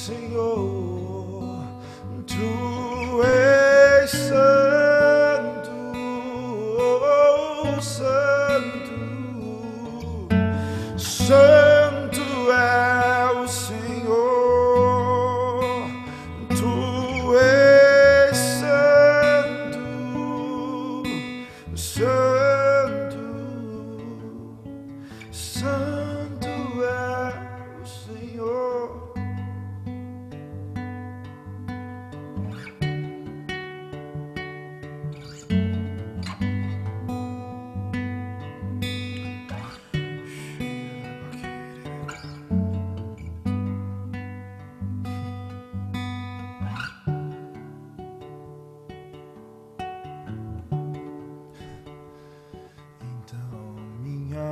Senhor, Tu és santo, oh, santo, santo é o Senhor, Tu és santo, santo, santo é o Senhor. Então minha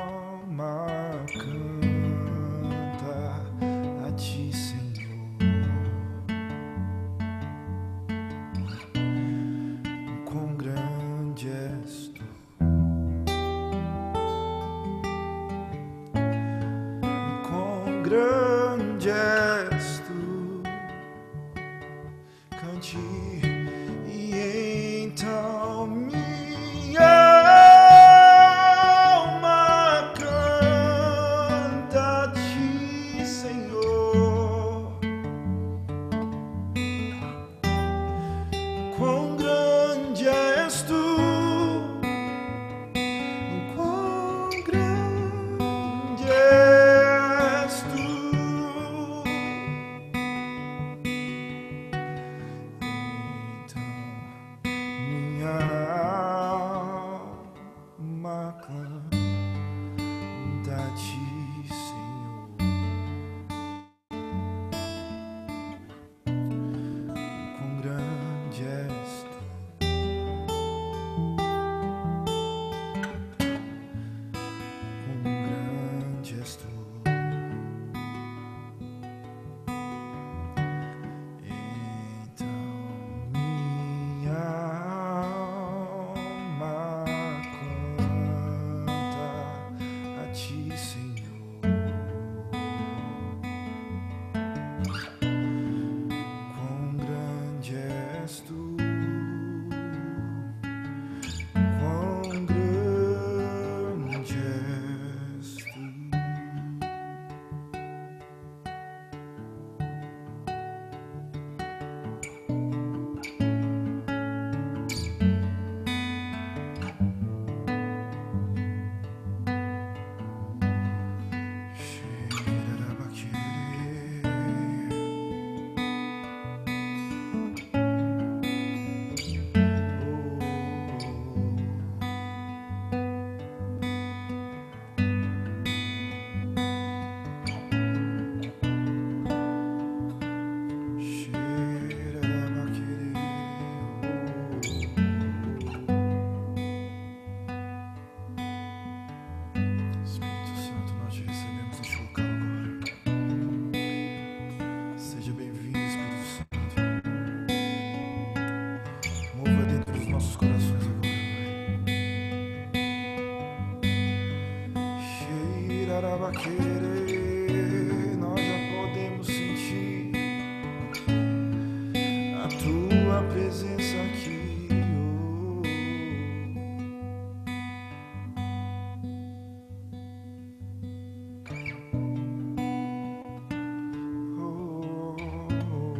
alma canta a Ti, Senhor, quão grande és Tu, quão grande és Tu, cante. E então minha alma canta a Ti, Senhor, quão grande és Tu, quão grande és Tu. Então minha alma canta a Ti, Senhor, quão grande és Tu, quão grande és Tu. Então minha alma canta a Ti, Senhor, quão grande és Tu, quão grande és Tu. Espírito Santo, nós te recebemos neste local agora. Seja bem-vindo, Espírito Santo. Mova dentro dos nossos corações agora, Pai. Nós já podemos sentir a Tua presença aqui. Oh, oh, oh.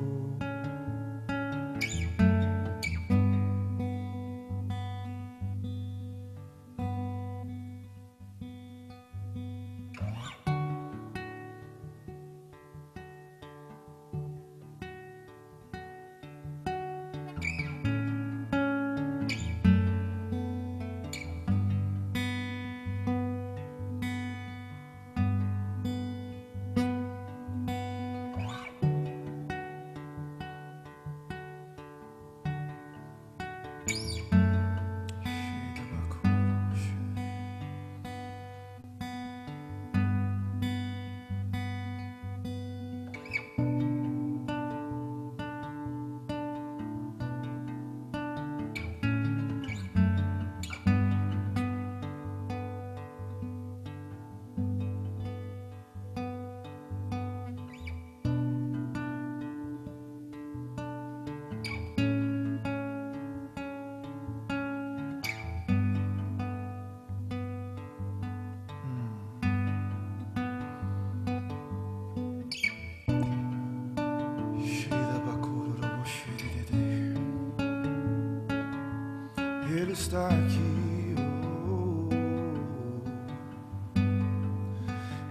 está aqui,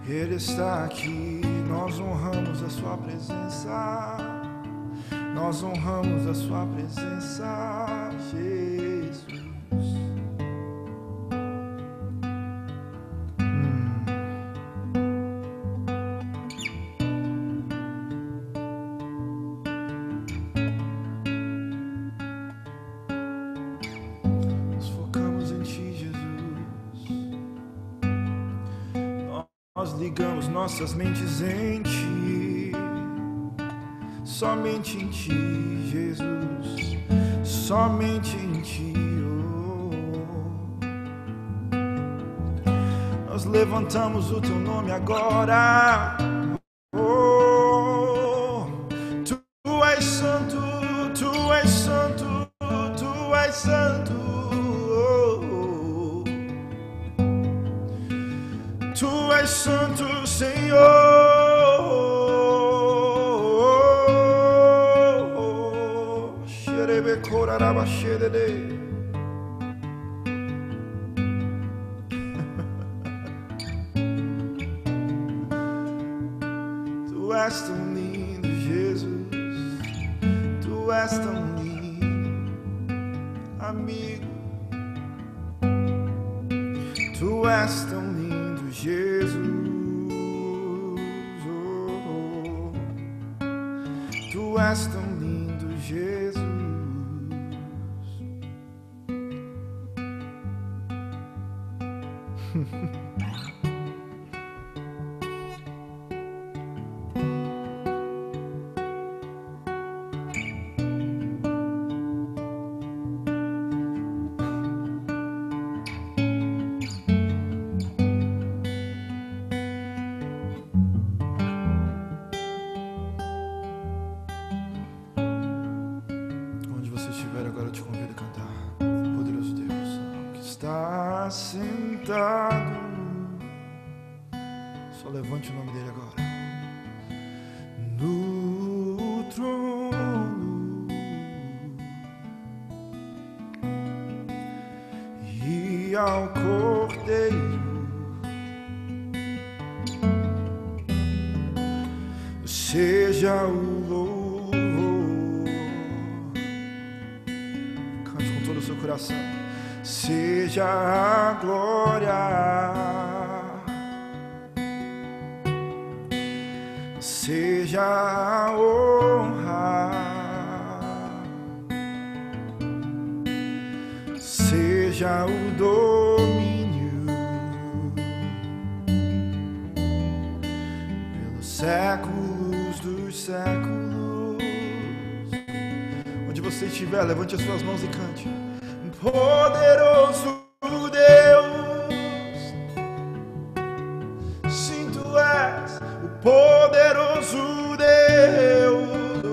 Ele está aqui. Nós honramos a sua presença, nós honramos a sua presença, Jesus. Nós focamos em ti, Jesus. Nós ligamos nossas mentes em ti, somente em ti, Jesus, somente em ti. Nós levantamos o teu nome agora. Tu és santo, tu és santo, tu és santo. Tu és santo, Senhor. Tu és tão lindo, Jesus. Tu és tão lindo, amigo. Tu és tão lindo, Jesus. Tu és tão lindo, Jesus. Onde você estiver agora, eu te convido a cantar. Poderoso Deus, que está sentado. Só levante o nome dele agora. No trono, e ao Cordeiro seja o louvor. Cante com todo o seu coração. Seja a glória, seja a honra, seja o domínio pelos séculos dos séculos. Onde você estiver, levante as suas mãos e cante. Poderoso Deus, sim, tu és o poderoso Deus,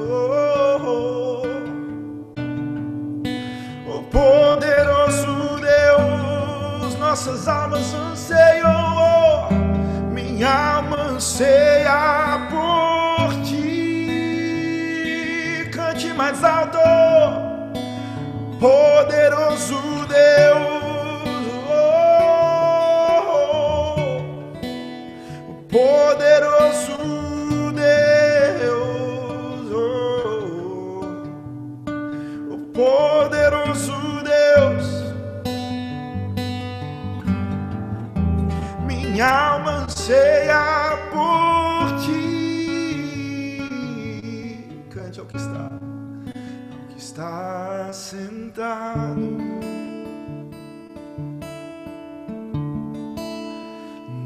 o poderoso Deus. Nossas almas anseiam, minha alma anseia por ti. Cante mais alto. Poderoso Deus, poderoso Deus, poderoso Deus. Minha alma anseia por ti. Cante ao que está sentado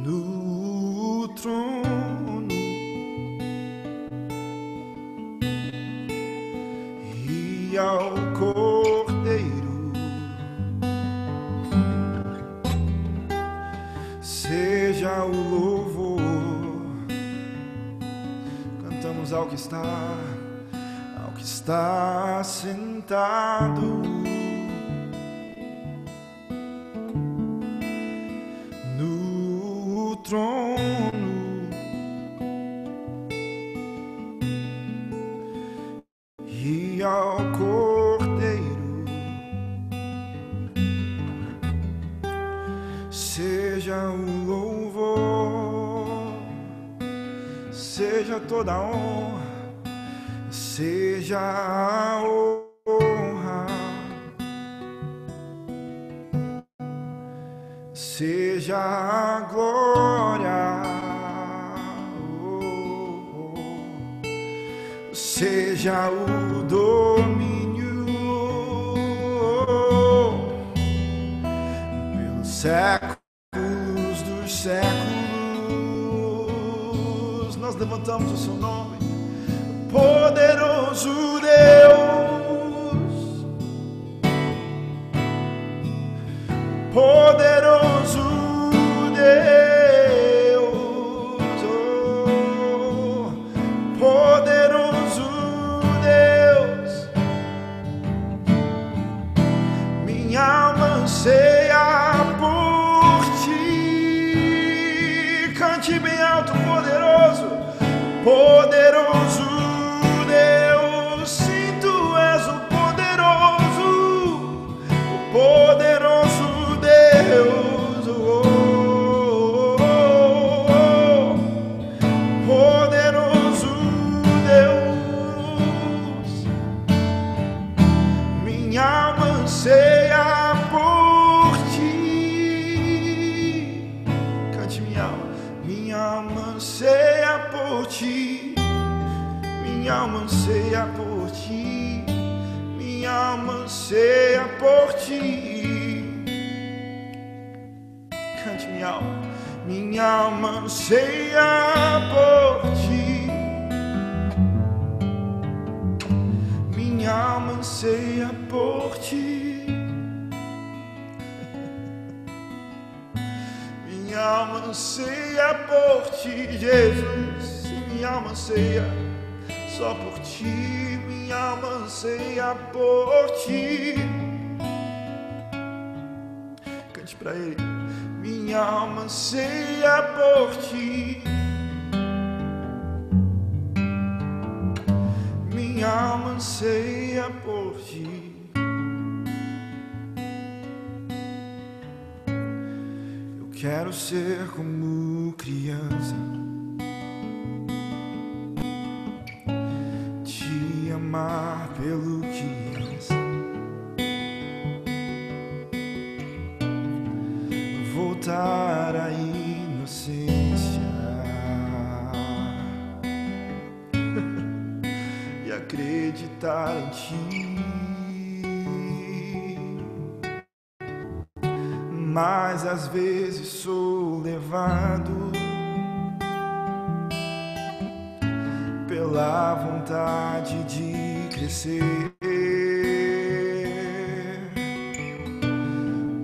no trono e ao Cordeiro seja o louvor. Cantamos ao que está sentado no trono e ao Cordeiro louvor, seja toda a honra, seja a honra, seja a glória, seja o domínio pelos séculos dos séculos. Nós levantamos o seu nome, poderoso Deus, poderoso Deus, oh, poderoso Deus. Minha alma anseia por ti. Cante bem alto, poderoso, poderoso Deus. Sim, tu és o poderoso Deus, oh, poderoso Deus. Minha alma anseia por ti. Cante minha alma anseia por ti. Minha alma anseia por ti. Minha alma anseia por ti. Cante minha alma anseia por ti. Minha alma anseia por ti. Minha alma anseia por ti, Jesus. Minha alma anseia só por ti. Minha alma anseia por ti. Cante pra ele. Minha alma anseia por ti. Minha alma anseia por ti. Eu quero ser como criança, te amar pelo que és, voltar à inocência e acreditar em ti. Mas às vezes sou levado pela vontade de crescer.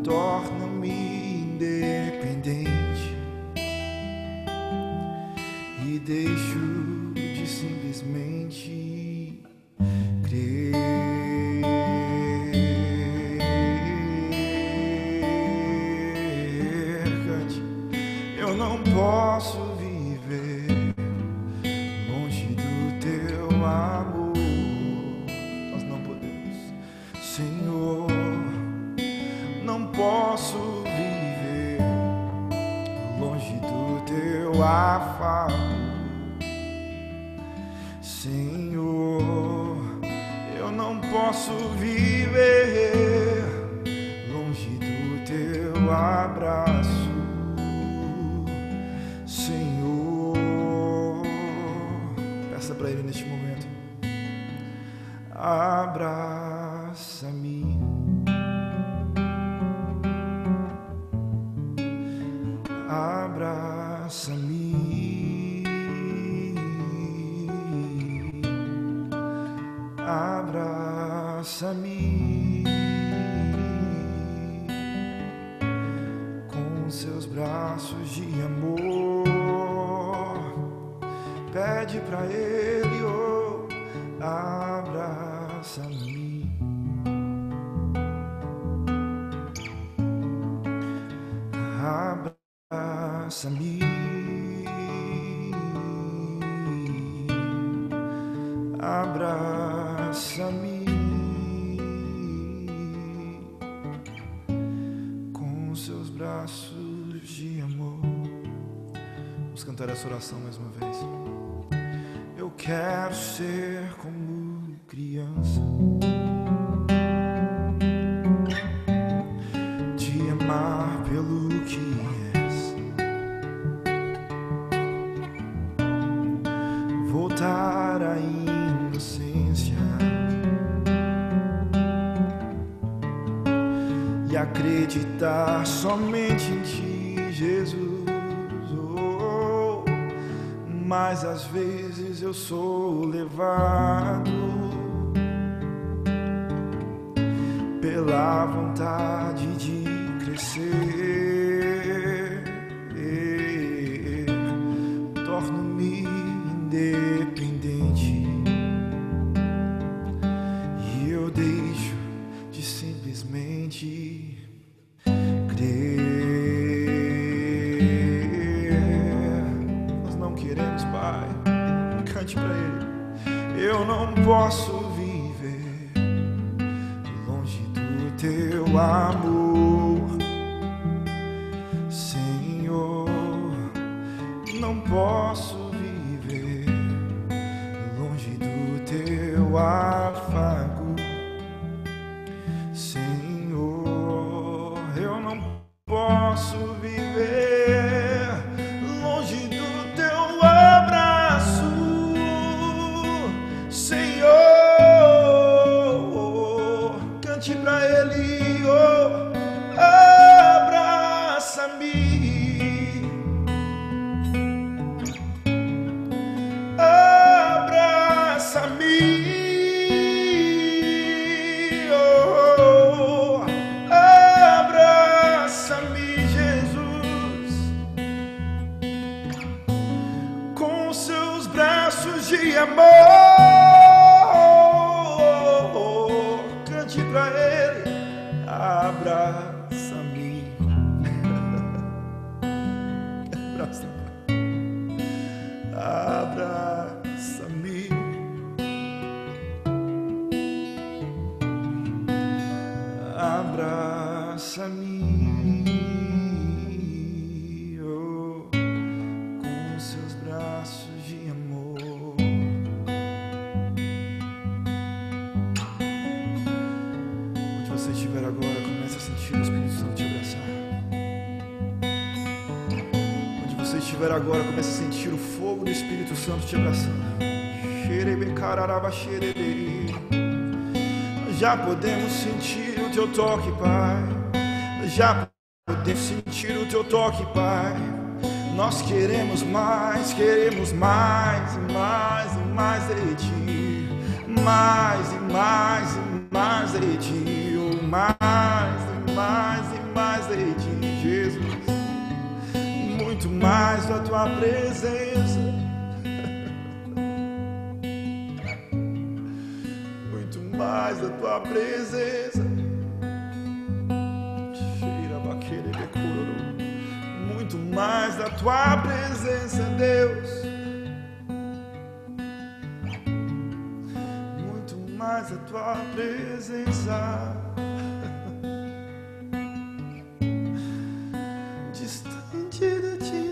Torna-me independente e deixo de simplesmente crer. Cante. Eu não posso viver longe do teu amor. Nós não podemos, Senhor. Não posso viver longe do teu afago, Senhor. Eu não posso viver longe do teu abraço, Senhor. Peça para ele neste momento. Abraça-me. Abraça-me, abraça-me com seus braços de amor. Pede pra ele, oh, abraça-me, abraça-me, abraça-me com seus braços de amor. Cantar essa oração mais uma vez. Eu quero ser como criança, te amar pelo que és, voltar à inocência e acreditar somente em ti, Jesus. Mas às vezes eu sou levado pela vontade de crescer, torno-me independente e eu deixo de simplesmente crer. Pai, cante pra Ele. Eu não posso viver longe do teu amor, Senhor. Não posso viver longe do teu afago, Senhor. Eu não posso viver longe do abraço, Senhor. Cante pra Ele, oh, abraça-me, abraça-me, oh, abraça-me, Jesus, com seus braços de amor. Cante pra Ele, abraça-me, abraça-me, abraça-me. Você estiver agora, comece a sentir o Espírito Santo te abraçar. Onde você estiver agora, comece a sentir o fogo do Espírito Santo te abraçando. Já podemos sentir o teu toque, Pai. Já podemos sentir o teu toque, Pai. Nós queremos mais e mais e mais e mais de ti. Mais e mais e mais de ti. Mais e mais e mais de ti, Jesus. Muito mais da tua presença, muito mais da tua presença, muito mais da tua presença, Deus, muito mais da tua presença.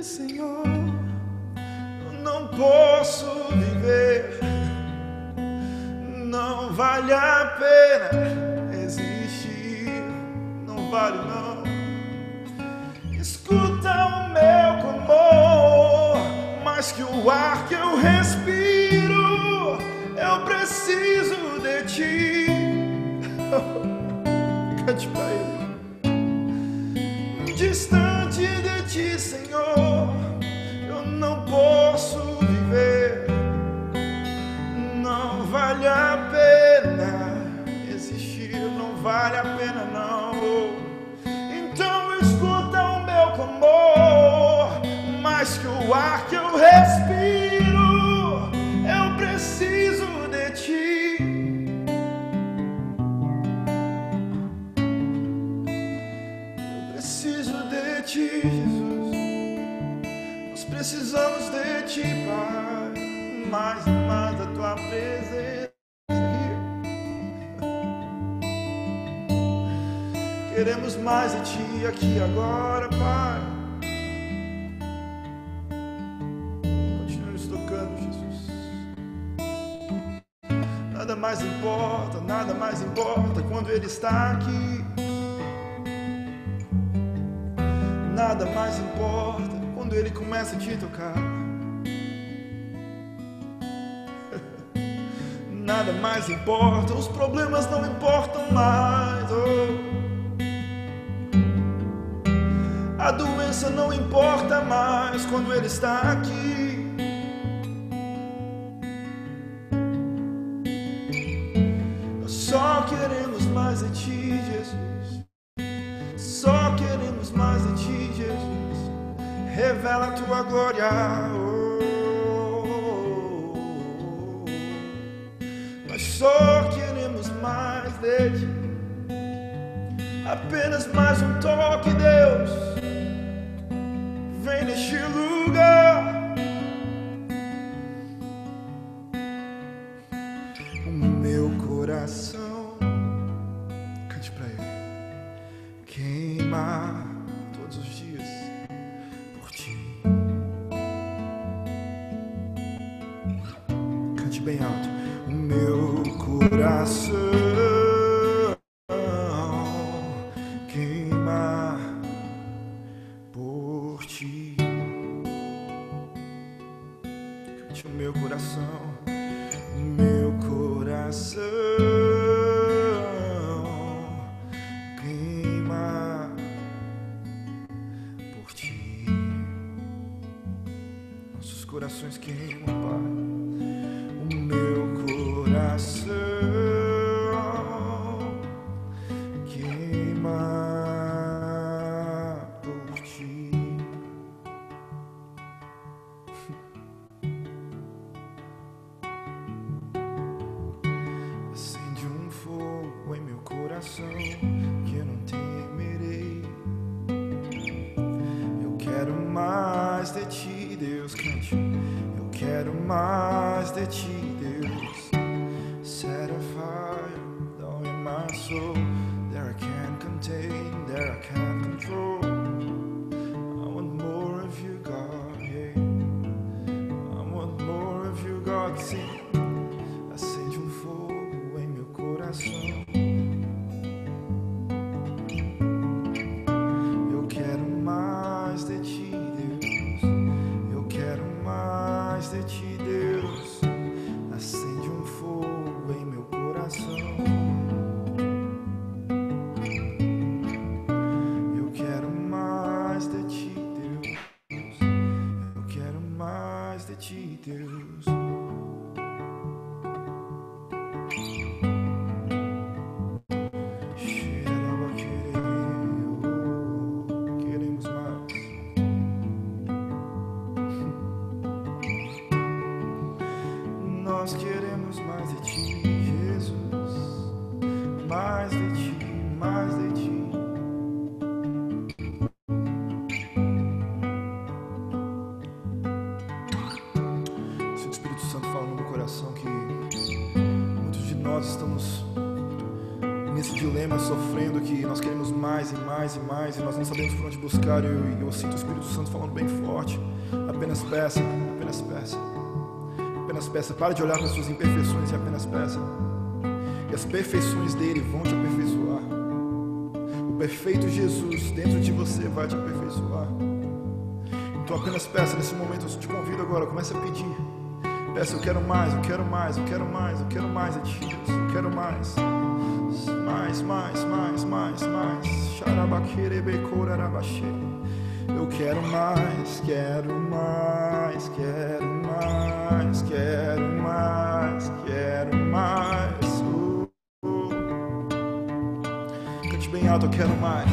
Senhor, eu não posso viver, não vale a pena existir, não vale não. Escuta o meu clamor, mais que o ar que eu respiro, eu preciso de ti. Cante pra Ele. Distante de ti, Senhor, eu não posso viver, não vale a pena existir, não vale a pena não. Então escuta o meu clamor, mais que o ar que eu respiro, eu preciso de ti. Jesus, nós precisamos de ti, Pai, mais e mais da tua presença. Queremos mais de ti aqui agora, Pai. mais importa quando Ele está aqui. Nada mais importa quando Ele começa a te tocar. Nada mais importa, os problemas não importam mais. A doença não importa mais quando Ele está aqui. Nós só queremos mais de Ti, Jesus. Só queremos mais de Ti, Jesus. Revela a Tua glória. Nós só queremos mais de Ti. Apenas mais um toque, Deus. Vem neste lugar. O meu coração, cante pra Ele, queima todos os dias por Ti. Cante bem alto. O meu coração queima por Ti. Cante o meu coração. O meu coração queima por Ti. Nossos corações queimam, Pai. O meu coração queima por Ti. Acende um fogo em meu coração que eu não temerei. Eu quero mais de Ti, Deus, cante. Eu quero mais de Ti, Deus. Set a fire down in my soul. There I can't contain, there I can't control. I want more of You, God, yeah. I want more of You, God, sim. Acende um fogo em meu coração. Eu quero mais de Ti, Deus. Eu quero mais de Ti, Deus. Acende um fogo em meu coração. Eu quero mais de Ti, Deus. Eu quero mais de Ti, Deus. Queremos mais. Nós queremos mais de Ti, Jesus. Mais de Ti, mais de Ti. Sinto o Espírito Santo falando no meu coração que muitos de nós estamos nesse dilema, sofrendo, que nós queremos mais e mais e mais, e nós não sabemos por onde buscar. Eu sinto o Espírito Santo falando bem forte. Apenas peça, apenas peça. Apenas peça. Pare de olhar para as suas imperfeições e apenas peça. E as perfeições dele vão te aperfeiçoar. O perfeito Jesus dentro de você vai te aperfeiçoar. Então apenas peça nesse momento. Eu te convido agora, comece a pedir. Peça, eu quero mais, eu quero mais, eu quero mais, eu quero mais de Ti, Deus. Eu quero mais. Mais, mais, mais, mais, mais. Xarabaquerebecorarabaxê. Eu quero mais, quero mais, quero mais, quero mais, quero mais. Cante bem alto, eu quero mais.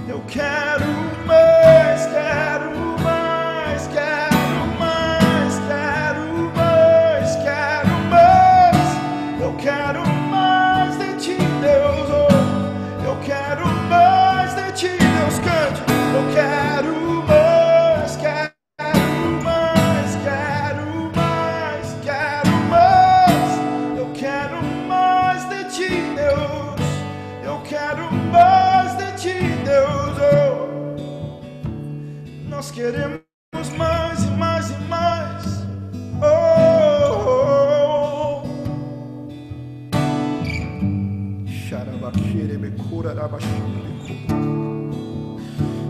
Eu quero mais, quero mais, quero mais, quero mais, quero mais. Eu quero mais de Ti, Deus. Eu quero mais de Ti, Deus. Cante. Eu quero mais, quero mais, quero mais, quero mais. Eu quero mais de Ti, Deus. Eu quero mais de Ti, Deus. Nós queremos mais e mais e mais.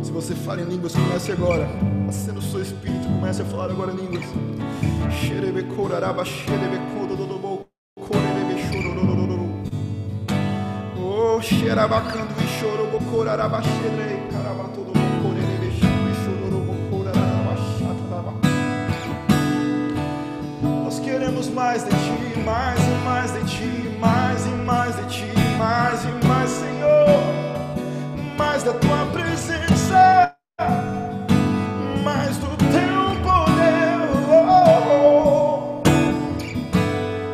Se você fala em línguas, comece agora. Acenda o seu espírito, comece a falar agora em línguas. Oh, xerabacando e chorobocorarabaxerei, carabatodobocororebexando e chororobocorarabachataba. Nós queremos mais de ti, mais e mais de ti, mais e mais de ti, mais e mais, Senhor, mais da tua presença, mais do teu poder.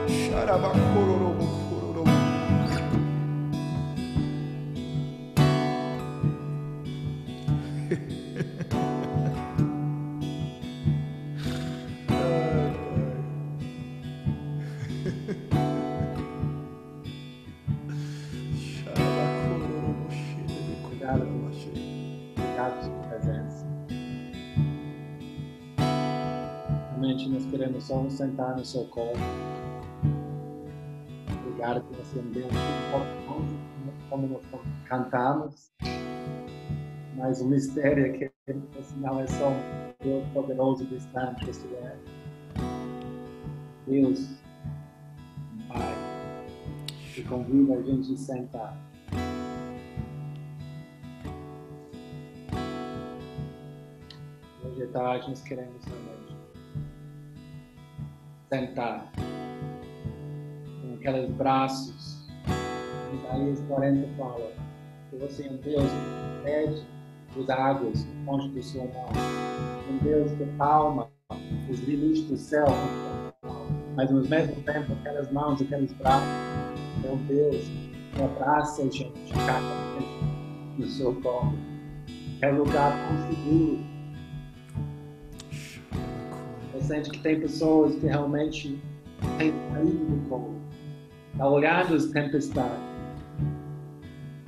Xarabacororobocororobo. Obrigado pela sua presença. Realmente nós queremos só nos sentar no seu colo. Obrigado por você me deu como nós cantamos. Mas o mistério é que esse não é só um Deus poderoso e distante, você é Deus, Pai, que convida a gente a sentar. Hoje à tarde nós queremos realmente sentar com aqueles braços. Isaías 40 fala que você é um Deus que pede as águas longe do seu mão, um Deus que palma os limites do céu, mas ao mesmo tempo aquelas mãos, aqueles braços, é um Deus que abraça a gente, caga no seu colo. É um lugar tão seguro. Eu sinto que tem pessoas que realmente têm caído no colo, estão olhando as tempestades.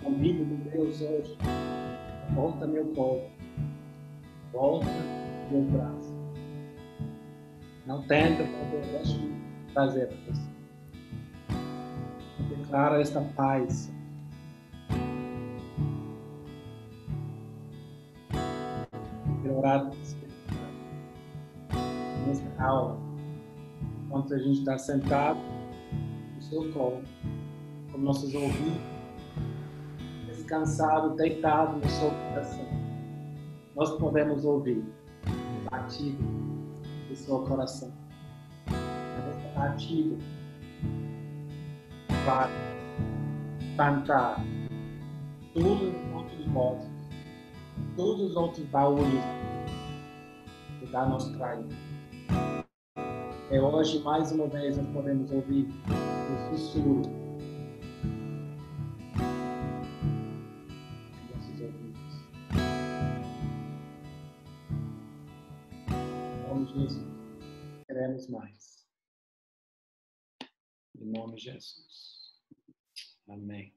Convido de Deus hoje, volta meu colo, volta meu braço. Não tenta fazer, deixa eu fazer para você. Declara esta paz. Quero orar nesta aula, enquanto a gente está sentado no seu colo, com nossos ouvidos, descansado, deitado no seu coração. Nós podemos ouvir o batido do seu coração. Esse batido vai cantar todos os outros vozes, todos os outros baús que dá nos traído. E hoje, mais uma vez, nós podemos ouvir o sussurro em nossos ouvidos. Em nome de Jesus, queremos mais. Em nome de Jesus. Amém.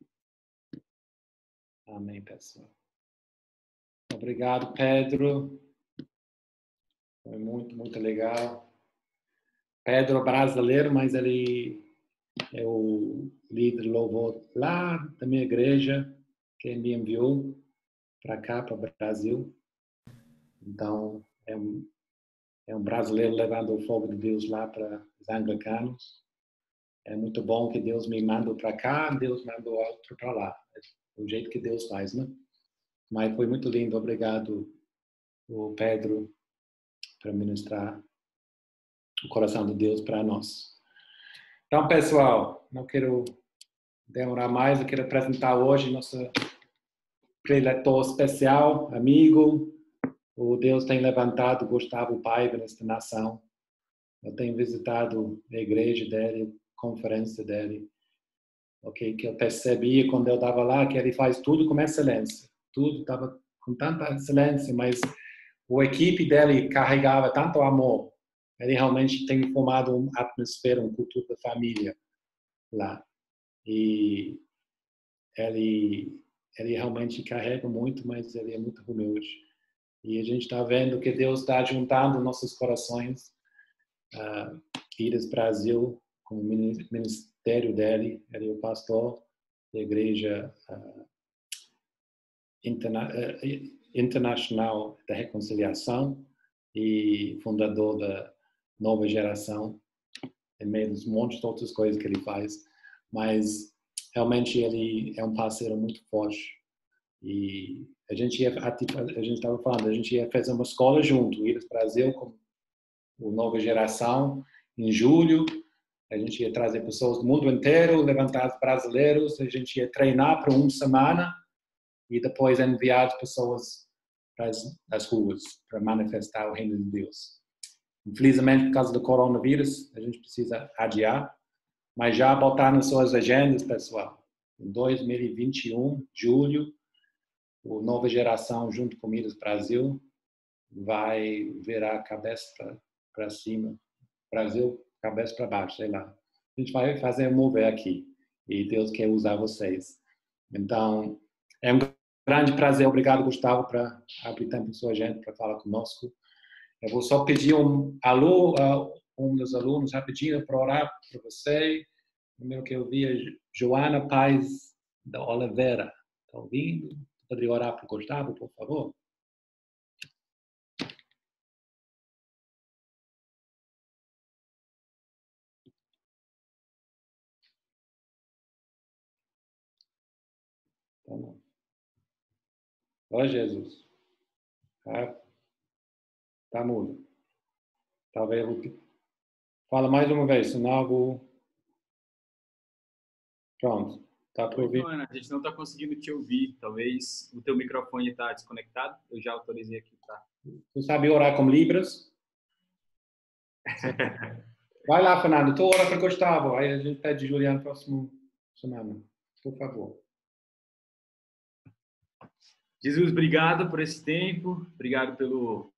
Amém, pessoal. Obrigado, Pedro. Foi muito, muito legal. Pedro é brasileiro, mas ele é o líder louvor lá da minha igreja, que me enviou para cá, para o Brasil. Então, é um brasileiro levando o fogo de Deus lá para os anglicanos. É muito bom que Deus me mandou para cá, Deus mandou outro para lá. É o jeito que Deus faz, né? Mas foi muito lindo. Obrigado, o Pedro, para ministrar o coração de Deus para nós. Então, pessoal, não quero demorar mais, eu quero apresentar hoje nosso preletor especial, amigo. O Deus tem levantado Gustavo Paiva nesta nação. Eu tenho visitado a igreja dele, a conferência dele. Okay, que eu percebia quando eu estava lá que ele faz tudo com excelência. Tudo estava com tanta excelência, mas a equipe dele carregava tanto amor. Ele realmente tem formado uma atmosfera, uma cultura da família lá. E ele realmente carrega muito, mas ele é muito humilde. E a gente está vendo que Deus está juntando nossos corações. Iris Brasil, com o ministério dele, ele é o pastor. da Igreja Internacional da Reconciliação e fundador da Nova Geração, em meio dos montes de outras coisas que ele faz. Mas realmente ele é um parceiro muito forte. E a gente estava falando, a gente ia fazer uma escola junto, ir para o Brasil com a Nova Geração, em julho. A gente ia trazer pessoas do mundo inteiro, levantar brasileiros, a gente ia treinar por uma semana e depois enviar pessoas para as ruas para manifestar o reino de Deus. Infelizmente, por causa do coronavírus, a gente precisa adiar, mas já botar nas suas agendas, pessoal. Em 2021, julho, a Nova Geração, junto com o Miras Brasil, vai virar cabeça para cima. Brasil, cabeça para baixo, sei lá. A gente vai fazer um mover aqui. E Deus quer usar vocês. Então, é um grande prazer. Obrigado, Gustavo, por abrir tempo na sua agenda para falar conosco. Eu vou só pedir um alô a um dos alunos, rapidinho, para orar para você. Primeiro que eu vi é Joana Paz da Oliveira. Está ouvindo? Poderia orar para o Gustavo, por favor? Tá bom. Ó Jesus. Tá mudo. Talvez eu... Fala mais uma vez, senão eu vou... Pronto. Tá para ouvir? Ana, a gente não está conseguindo te ouvir. Talvez o teu microfone está desconectado. Eu já autorizei aqui, tá? Tu sabe orar com Libras? Vai lá, Fernando. Tu ora para Gustavo. Aí a gente pede Juliano na próxima semana. Por favor. Jesus, obrigado por esse tempo. Obrigado pelo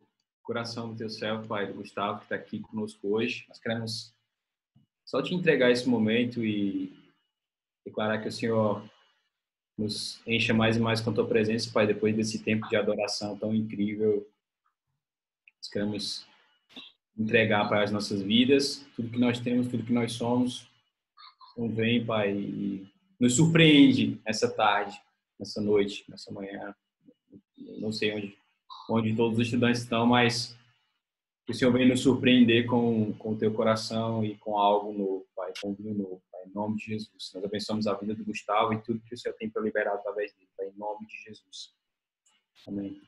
coração do teu servo, Pai, do Gustavo, que está aqui conosco hoje. Nós queremos só te entregar esse momento e declarar que o Senhor nos encha mais e mais com a tua presença, Pai, depois desse tempo de adoração tão incrível. Nós queremos entregar, Pai, as nossas vidas, tudo que nós temos, tudo que nós somos. Então vem, Pai, e nos surpreende essa tarde, nessa noite, nessa manhã. Não sei onde todos os estudantes estão, mas o Senhor vem nos surpreender com o teu coração e com algo novo, Pai, com um vinho novo, Pai, em nome de Jesus. Nós abençoamos a vida do Gustavo e tudo que o Senhor tem para liberar através dele, Pai, em nome de Jesus. Amém.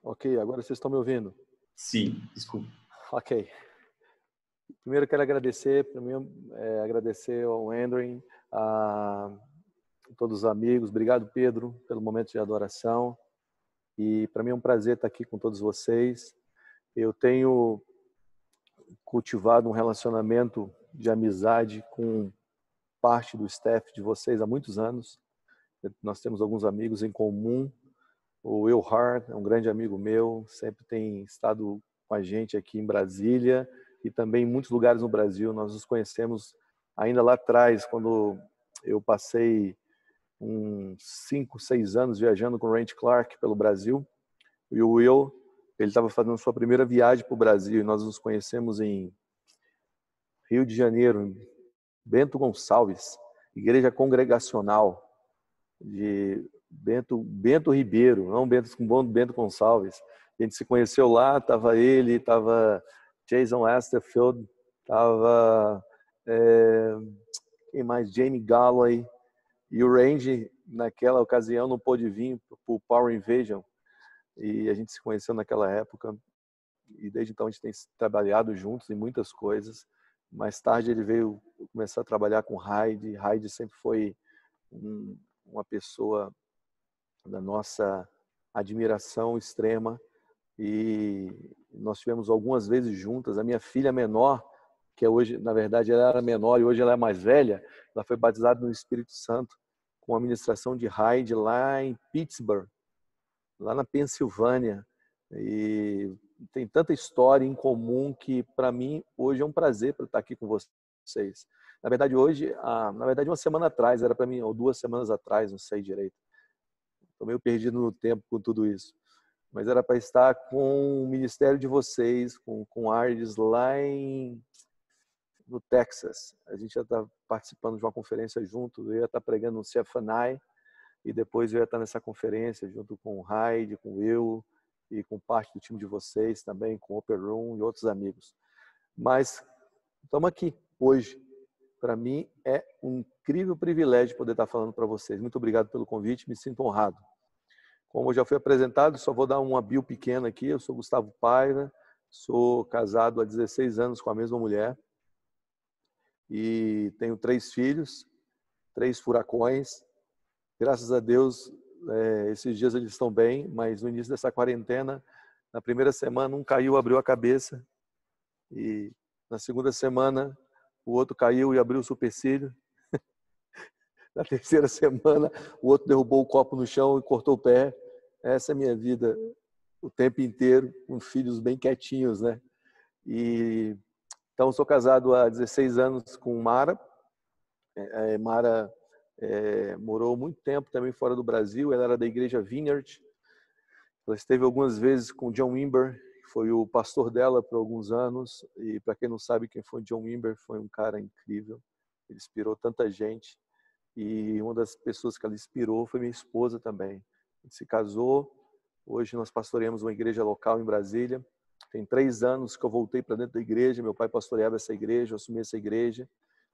Ok. Agora vocês estão me ouvindo? Sim, desculpa. Ok. Primeiro quero agradecer, agradecer ao Andrew, a todos os amigos. Obrigado, Pedro, pelo momento de adoração. E para mim é um prazer estar aqui com todos vocês. Eu tenho cultivado um relacionamento de amizade com parte do staff de vocês há muitos anos. Nós temos alguns amigos em comum. O Will Hart é um grande amigo meu, sempre tem estado com a gente aqui em Brasília e também em muitos lugares no Brasil. Nós nos conhecemos ainda lá atrás, quando eu passei uns 5, 6 anos viajando com o Randy Clark pelo Brasil. E o Will, ele estava fazendo sua primeira viagem para o Brasil e nós nos conhecemos em Rio de Janeiro, em Bento Gonçalves, igreja congregacional de Bento Ribeiro, não Bento Gonçalves. A gente se conheceu lá, estava ele, estava Jason Asterfield, estava quem mais? Jamie Galloway, e o Randy naquela ocasião não pôde vir para o Power Invasion, e a gente se conheceu naquela época, e desde então a gente tem trabalhado juntos em muitas coisas. Mais tarde ele veio começar a trabalhar com Heidi. Heidi sempre foi uma pessoa da nossa admiração extrema, e nós tivemos algumas vezes juntas. A minha filha menor, que hoje, na verdade, ela era menor e hoje ela é mais velha, ela foi batizada no Espírito Santo com a ministração de Hyde lá em Pittsburgh, lá na Pensilvânia. E tem tanta história em comum que, para mim, hoje é um prazer para estar aqui com vocês. Na verdade, hoje, uma semana atrás, era para mim, ou 2 semanas atrás, não sei direito. Estou meio perdido no tempo com tudo isso. Mas era para estar com o ministério de vocês, com Ardes lá no Texas. A gente já está participando de uma conferência junto, eu ia estar pregando no CFNI, e depois eu ia estar nessa conferência junto com o Hyde, com o Will, e com parte do time de vocês também, com o Upper Room e outros amigos. Mas estamos aqui hoje. Para mim é um incrível privilégio poder estar falando para vocês. Muito obrigado pelo convite, me sinto honrado. Como eu já fui apresentado, só vou dar uma bio pequena aqui. Eu sou Gustavo Paiva, sou casado há 16 anos com a mesma mulher e tenho 3 filhos, 3 furacões. Graças a Deus, esses dias eles estão bem, mas no início dessa quarentena, na primeira semana, um caiu, abriu a cabeça, e na segunda semana, o outro caiu e abriu o supercílio. Na terceira semana, o outro derrubou o copo no chão e cortou o pé. Essa é a minha vida o tempo inteiro, com filhos bem quietinhos, né? Então, sou casado há 16 anos com Mara. Mara morou muito tempo também fora do Brasil. Ela era da igreja Vineyard. Ela esteve algumas vezes com John Wimber, que foi o pastor dela por alguns anos. E para quem não sabe quem foi John Wimber, foi um cara incrível. Ele inspirou tanta gente. E uma das pessoas que ela inspirou foi minha esposa também. A gente se casou. Hoje nós pastoreamos uma igreja local em Brasília. Tem 3 anos que eu voltei para dentro da igreja. Meu pai pastoreava essa igreja, eu assumi essa igreja.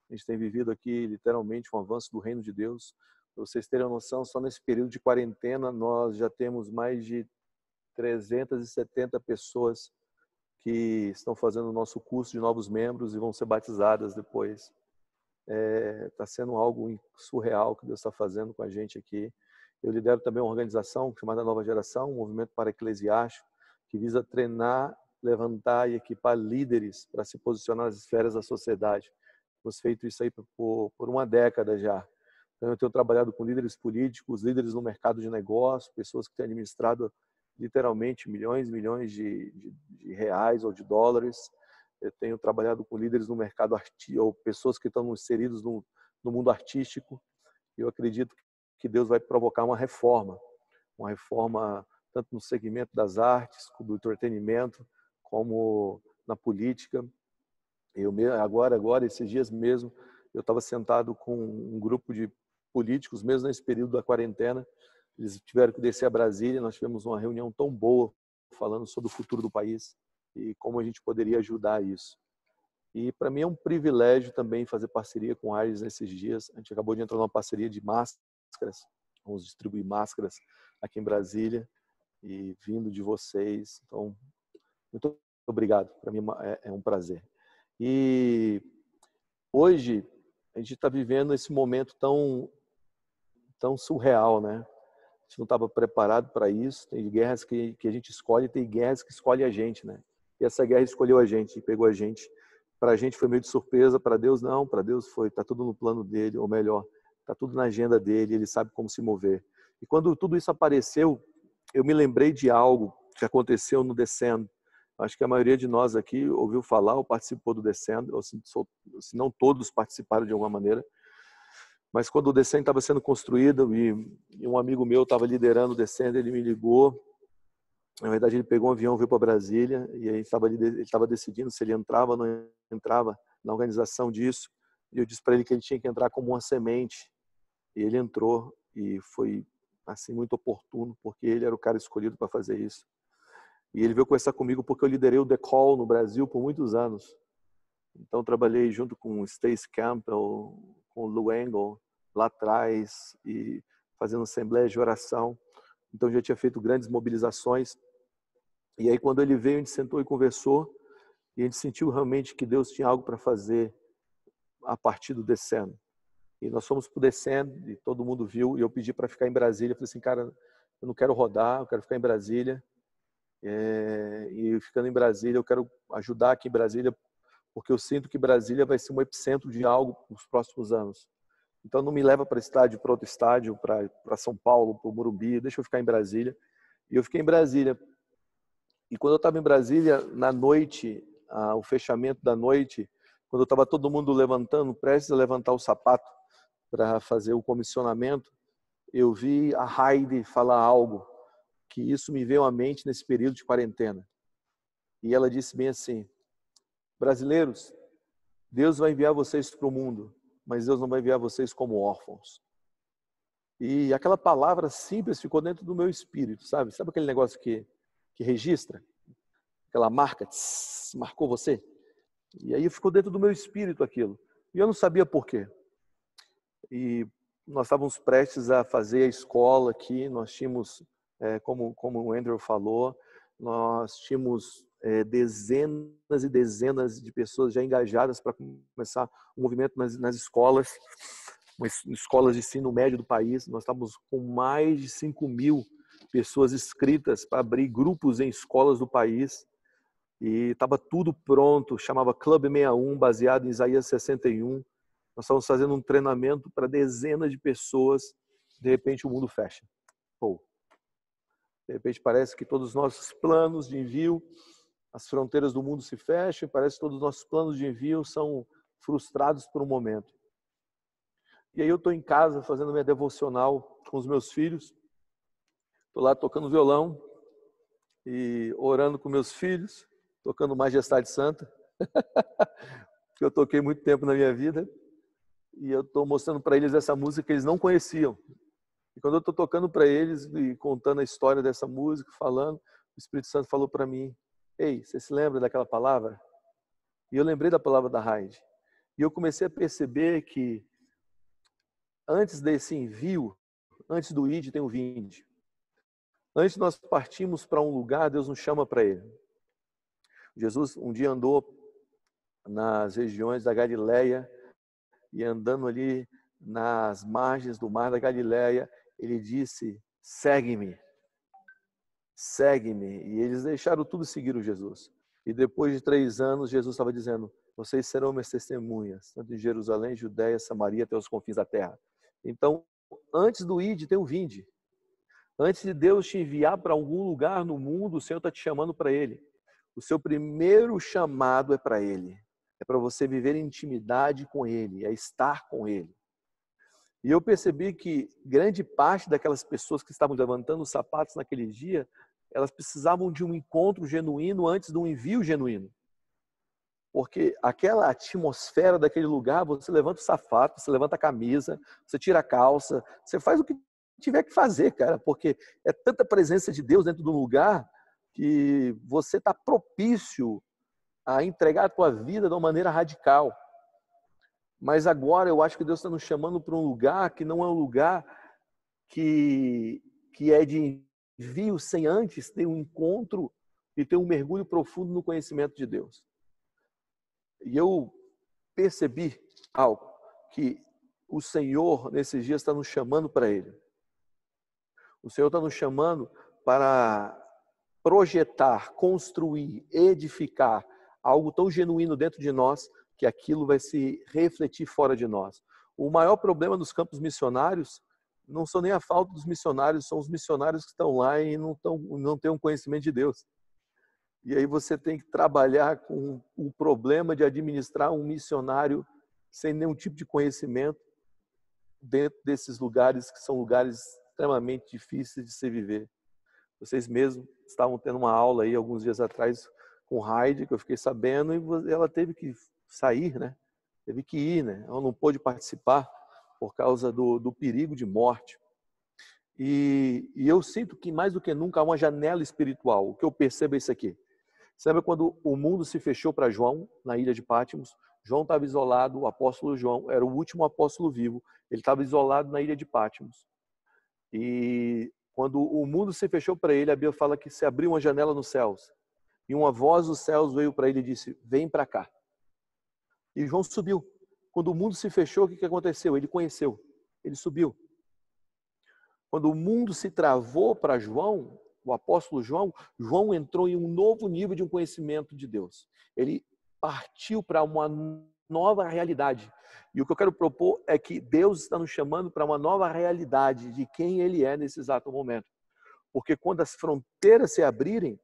A gente tem vivido aqui, literalmente, um avanço do reino de Deus. Para vocês terem uma noção, só nesse período de quarentena, nós já temos mais de 370 pessoas que estão fazendo o nosso curso de novos membros e vão ser batizadas depois. Está sendo algo surreal que Deus está fazendo com a gente aqui. Eu lidero também uma organização chamada Nova Geração, um movimento para eclesiástico, que visa treinar, levantar e equipar líderes para se posicionar nas esferas da sociedade. Temos feito isso aí por 1 década já. Então, eu tenho trabalhado com líderes políticos, líderes no mercado de negócio, pessoas que têm administrado literalmente milhões e milhões de reais ou de dólares. Eu tenho trabalhado com líderes no mercado artístico, ou pessoas que estão inseridos no mundo artístico. E eu acredito que Deus vai provocar uma reforma tanto no segmento das artes, do entretenimento, como na política. Agora, esses dias mesmo, eu estava sentado com um grupo de políticos, mesmo nesse período da quarentena. Eles tiveram que descer a Brasília. Nós tivemos uma reunião tão boa, falando sobre o futuro do país e como a gente poderia ajudar isso. E para mim é um privilégio também fazer parceria com a Ardes nesses dias. A gente acabou de entrar numa parceria de máscaras. Vamos distribuir máscaras aqui em Brasília e vindo de vocês. Então, muito obrigado. Para mim é um prazer. E hoje a gente está vivendo esse momento tão surreal, né? A gente não estava preparado para isso. Tem guerras que a gente escolhe, tem guerras que escolhem a gente, né? E essa guerra escolheu a gente e pegou a gente. Para a gente foi meio de surpresa, para Deus não. Para Deus está tudo no plano dele, ou melhor, está tudo na agenda dele, ele sabe como se mover. E quando tudo isso apareceu, eu me lembrei de algo que aconteceu no Descend. Acho que a maioria de nós aqui ouviu falar ou participou do Descend, ou se não todos participaram de alguma maneira. Mas quando o Descend estava sendo construído e um amigo meu estava liderando o Descend, ele me ligou. Na verdade, ele pegou um avião, veio para Brasília e aí ele estava decidindo se ele entrava ou não entrava na organização disso. E eu disse para ele que ele tinha que entrar como uma semente. E ele entrou e foi assim muito oportuno, porque ele era o cara escolhido para fazer isso. E ele veio conversar comigo porque eu liderei o The Call no Brasil por muitos anos. Então, trabalhei junto com o Stace Campbell, com o Lou Engle, lá atrás, e fazendo assembleias de oração. Então, já tinha feito grandes mobilizações. E aí, quando ele veio, a gente sentou e conversou, e a gente sentiu realmente que Deus tinha algo para fazer a partir do Descend. E nós fomos para o Descend, e todo mundo viu, e eu pedi para ficar em Brasília. Eu falei assim, cara, eu não quero rodar, eu quero ficar em Brasília. E ficando em Brasília, eu quero ajudar aqui em Brasília, porque eu sinto que Brasília vai ser um epicentro de algo nos próximos anos. Então não me leva para outro estádio, para São Paulo, para o Morumbi, deixa eu ficar em Brasília. E eu fiquei em Brasília. E quando eu estava em Brasília, na noite, o fechamento da noite, quando estava todo mundo levantando, prestes a levantar o sapato para fazer o comissionamento, eu vi a Heidi falar algo que isso me veio à mente nesse período de quarentena. E ela disse bem assim: brasileiros, Deus vai enviar vocês para o mundo, mas Deus não vai enviar vocês como órfãos. E aquela palavra simples ficou dentro do meu espírito, sabe? Sabe aquele negócio que registra? Aquela marca, tss, marcou você? E aí ficou dentro do meu espírito aquilo. E eu não sabia por quê. E nós estávamos prestes a fazer a escola aqui, nós tínhamos, como o Andrew falou, nós tínhamos dezenas e dezenas de pessoas já engajadas para começar o movimento nas escolas de ensino médio do país. Nós estávamos com mais de 5.000 pessoas inscritas para abrir grupos em escolas do país. E estava tudo pronto, chamava Clube 61, baseado em Isaías 61. Nós estávamos fazendo um treinamento para dezenas de pessoas. De repente o mundo fecha. Pô. De repente parece que todos os nossos planos de envio, as fronteiras do mundo se fecham, parece que todos os nossos planos de envio são frustrados por um momento. E aí eu estou em casa fazendo minha devocional com os meus filhos. Estou lá tocando violão e orando com meus filhos, tocando Majestade Santa, que eu toquei muito tempo na minha vida. E eu estou mostrando para eles essa música que eles não conheciam. E quando eu estou tocando para eles e contando a história dessa música, falando, o Espírito Santo falou para mim: ei, você se lembra daquela palavra? E eu lembrei da palavra da Heidi. E eu comecei a perceber que antes desse envio, antes do ide, tem o vinde. Antes de nós partirmos para um lugar, Deus nos chama para ele. Jesus um dia andou nas regiões da Galileia e andando ali nas margens do mar da Galileia, ele disse: segue-me, segue-me. E eles deixaram tudo e seguiram Jesus. E depois de 3 anos, Jesus estava dizendo: vocês serão minhas testemunhas, tanto em Jerusalém, Judeia, Samaria, até os confins da terra. Então, antes do ide, tem o vinde. Antes de Deus te enviar para algum lugar no mundo, o Senhor está te chamando para Ele. O seu primeiro chamado é para Ele. É para você viver em intimidade com Ele, é estar com Ele. E eu percebi que grande parte daquelas pessoas que estavam levantando os sapatos naquele dia, elas precisavam de um encontro genuíno antes de um envio genuíno. Porque aquela atmosfera daquele lugar, você levanta o sapato, você levanta a camisa, você tira a calça, você faz o que tiver que fazer, cara, porque é tanta presença de Deus dentro do lugar que você está propício a entregar a tua vida de uma maneira radical. Mas agora eu acho que Deus está nos chamando para um lugar que não é um lugar que é de envio sem antes ter um encontro e ter um mergulho profundo no conhecimento de Deus. E eu percebi algo, que o Senhor nesses dias está nos chamando para Ele. O Senhor está nos chamando para projetar, construir, edificar algo tão genuíno dentro de nós que aquilo vai se refletir fora de nós. O maior problema dos campos missionários não são nem a falta dos missionários, são os missionários que estão lá e não têm um conhecimento de Deus. E aí você tem que trabalhar com o problema de administrar um missionário sem nenhum tipo de conhecimento dentro desses lugares que são lugares extremamente difíceis de se viver. Vocês mesmos estavam tendo uma aula aí alguns dias atrás com Heidi, que eu fiquei sabendo, e ela teve que sair, né? Teve que ir, né? Ela não pôde participar por causa do perigo de morte. E eu sinto que mais do que nunca há uma janela espiritual. O que eu percebo é isso aqui. Você lembra quando o mundo se fechou para João, na ilha de Pátimos? João estava isolado, o apóstolo João era o último apóstolo vivo, ele estava isolado na ilha de Pátimos. E quando o mundo se fechou para ele, a Bíblia fala que se abriu uma janela nos céus. E uma voz dos céus veio para ele e disse: vem para cá. E João subiu. Quando o mundo se fechou, o que aconteceu? Ele conheceu, ele subiu. Quando o mundo se travou para João, o apóstolo João entrou em um novo nível de um conhecimento de Deus. Ele partiu para uma nova realidade. E o que eu quero propor é que Deus está nos chamando para uma nova realidade de quem Ele é nesse exato momento. Porque quando as fronteiras se abrirem,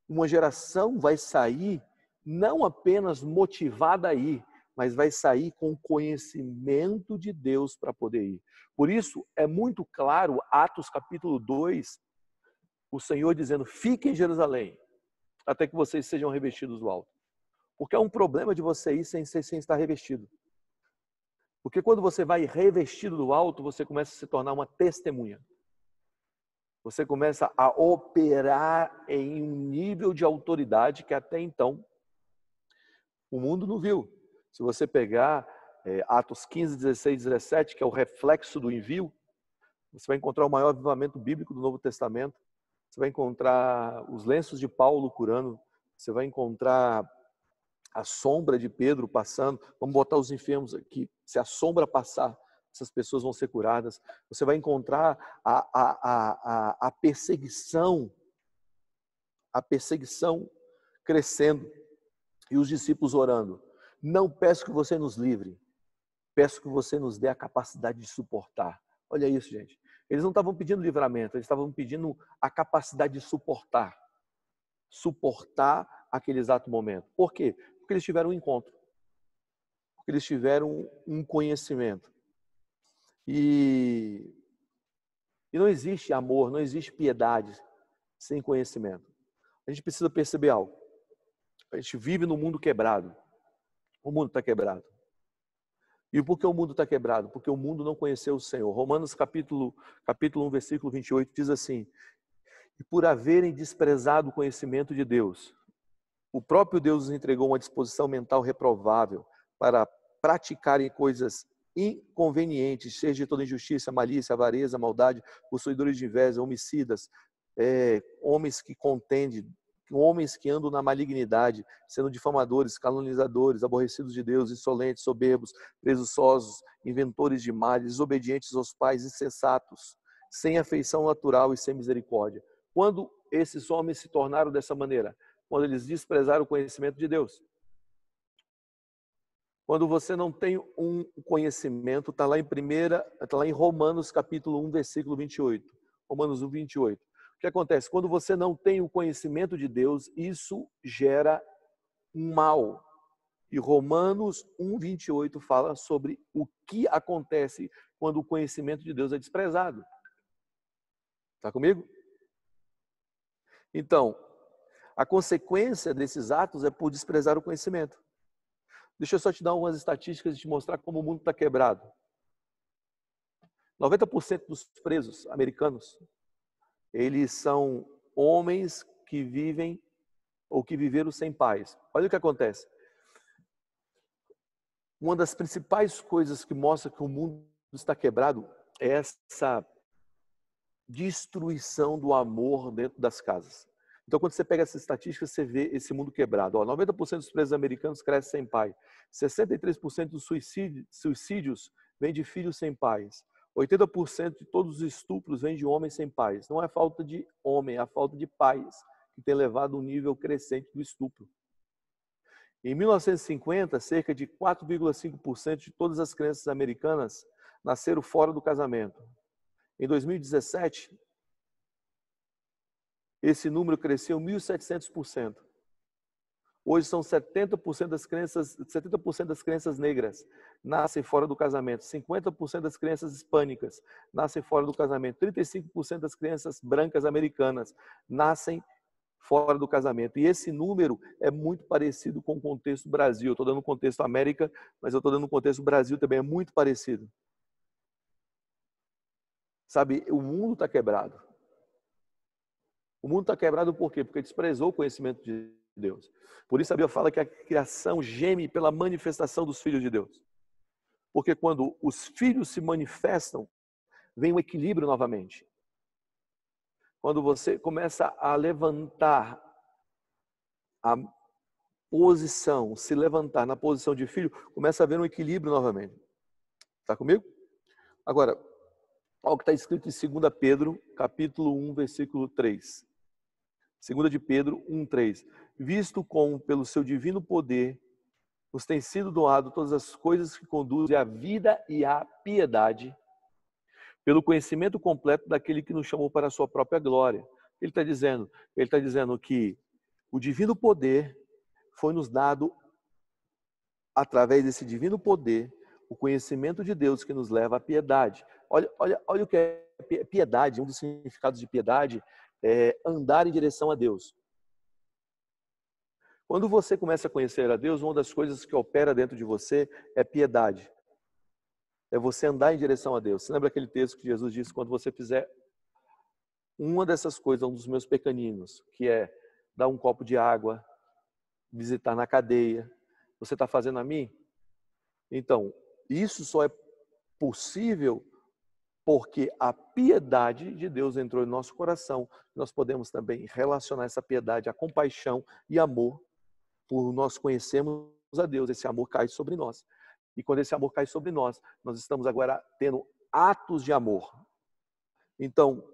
uma geração vai sair não apenas motivada a ir, mas vai sair com conhecimento de Deus para poder ir. Por isso, é muito claro, Atos capítulo 2, o Senhor dizendo, fiquem em Jerusalém, até que vocês sejam revestidos do alto. Porque é um problema de você ir sem estar revestido. Porque quando você vai revestido do alto, você começa a se tornar uma testemunha. Você começa a operar em um nível de autoridade que até então o mundo não viu. Se você pegar Atos 15, 16, 17, que é o reflexo do envio, você vai encontrar o maior avivamento bíblico do Novo Testamento. Você vai encontrar os lenços de Paulo curando. Você vai encontrar a sombra de Pedro passando. Vamos botar os enfermos aqui. Se a sombra passar, essas pessoas vão ser curadas. Você vai encontrar a perseguição crescendo. E os discípulos orando. Não peço que você nos livre. Peço que você nos dê a capacidade de suportar. Olha isso, gente. Eles não estavam pedindo livramento, eles estavam pedindo a capacidade de suportar. Suportar aquele exato momento. Por quê? Porque eles tiveram um encontro. Porque eles tiveram um conhecimento. E não existe amor, não existe piedade sem conhecimento. A gente precisa perceber algo. A gente vive num mundo quebrado. O mundo está quebrado. E por que o mundo está quebrado? Porque o mundo não conheceu o Senhor. Romanos capítulo 1, versículo 28 diz assim: e por haverem desprezado o conhecimento de Deus, o próprio Deus os entregou uma disposição mental reprovável para praticarem coisas inconvenientes, cheias de toda injustiça, malícia, avareza, maldade, possuidores de inveja, homicidas, homens que contendem, homens que andam na malignidade, sendo difamadores, caluniadores, aborrecidos de Deus, insolentes, soberbos, presunçosos, inventores de males, desobedientes aos pais, insensatos, sem afeição natural e sem misericórdia. Quando esses homens se tornaram dessa maneira? Quando eles desprezaram o conhecimento de Deus. Quando você não tem um conhecimento, está lá em Romanos capítulo 1, versículo 28. Romanos 1, 28. O que acontece? Quando você não tem o conhecimento de Deus, isso gera um mal. E Romanos 1, 28 fala sobre o que acontece quando o conhecimento de Deus é desprezado. Está comigo? Então, a consequência desses atos é por desprezar o conhecimento. Deixa eu só te dar algumas estatísticas e te mostrar como o mundo está quebrado. 90% dos presos americanos, eles são homens que vivem ou que viveram sem pais. Olha o que acontece. Uma das principais coisas que mostra que o mundo está quebrado é essa destruição do amor dentro das casas. Então, quando você pega essa estatística, você vê esse mundo quebrado. 90% dos presos americanos crescem sem pai. 63% dos suicídios vêm de filhos sem pais. 80% de todos os estupros vêm de homens sem pais. Não é falta de homem, é a falta de pais que tem levado um nível crescente do estupro. Em 1950, cerca de 4,5% de todas as crianças americanas nasceram fora do casamento. Em 2017, esse número cresceu 1.700%. Hoje são 70% das crianças negras nascem fora do casamento, 50% das crianças hispânicas nascem fora do casamento, 35% das crianças brancas americanas nascem fora do casamento. E esse número é muito parecido com o contexto Brasil. Eu estou dando o contexto América, mas eu estou dando o contexto Brasil também, é muito parecido. Sabe, o mundo está quebrado. O mundo está quebrado por quê? Porque desprezou o conhecimento de Deus. Por isso a Bíblia fala que a criação geme pela manifestação dos filhos de Deus. Porque quando os filhos se manifestam, vem um equilíbrio novamente. Quando você começa a levantar a posição, se levantar na posição de filho, começa a haver um equilíbrio novamente. Está comigo? Agora, olha o que está escrito em 2 Pedro, capítulo 1, versículo 3. 2 de Pedro 1, 3. Visto como, pelo seu divino poder, nos tem sido doado todas as coisas que conduzem à vida e à piedade, pelo conhecimento completo daquele que nos chamou para a sua própria glória. Ele está dizendo que o divino poder foi nos dado através desse divino poder, o conhecimento de Deus que nos leva à piedade. Olha o que é piedade. Um dos significados de piedade é andar em direção a Deus. Quando você começa a conhecer a Deus, uma das coisas que opera dentro de você é piedade. É você andar em direção a Deus. Você lembra aquele texto que Jesus disse, quando você fizer uma dessas coisas, um dos meus pequeninos, que é dar um copo de água, visitar na cadeia, você está fazendo a mim? Então, isso só é possível porque a piedade de Deus entrou em nosso coração. Nós podemos também relacionar essa piedade a compaixão e amor, por nós conhecermos a Deus. Esse amor cai sobre nós. E quando esse amor cai sobre nós, nós estamos agora tendo atos de amor. Então,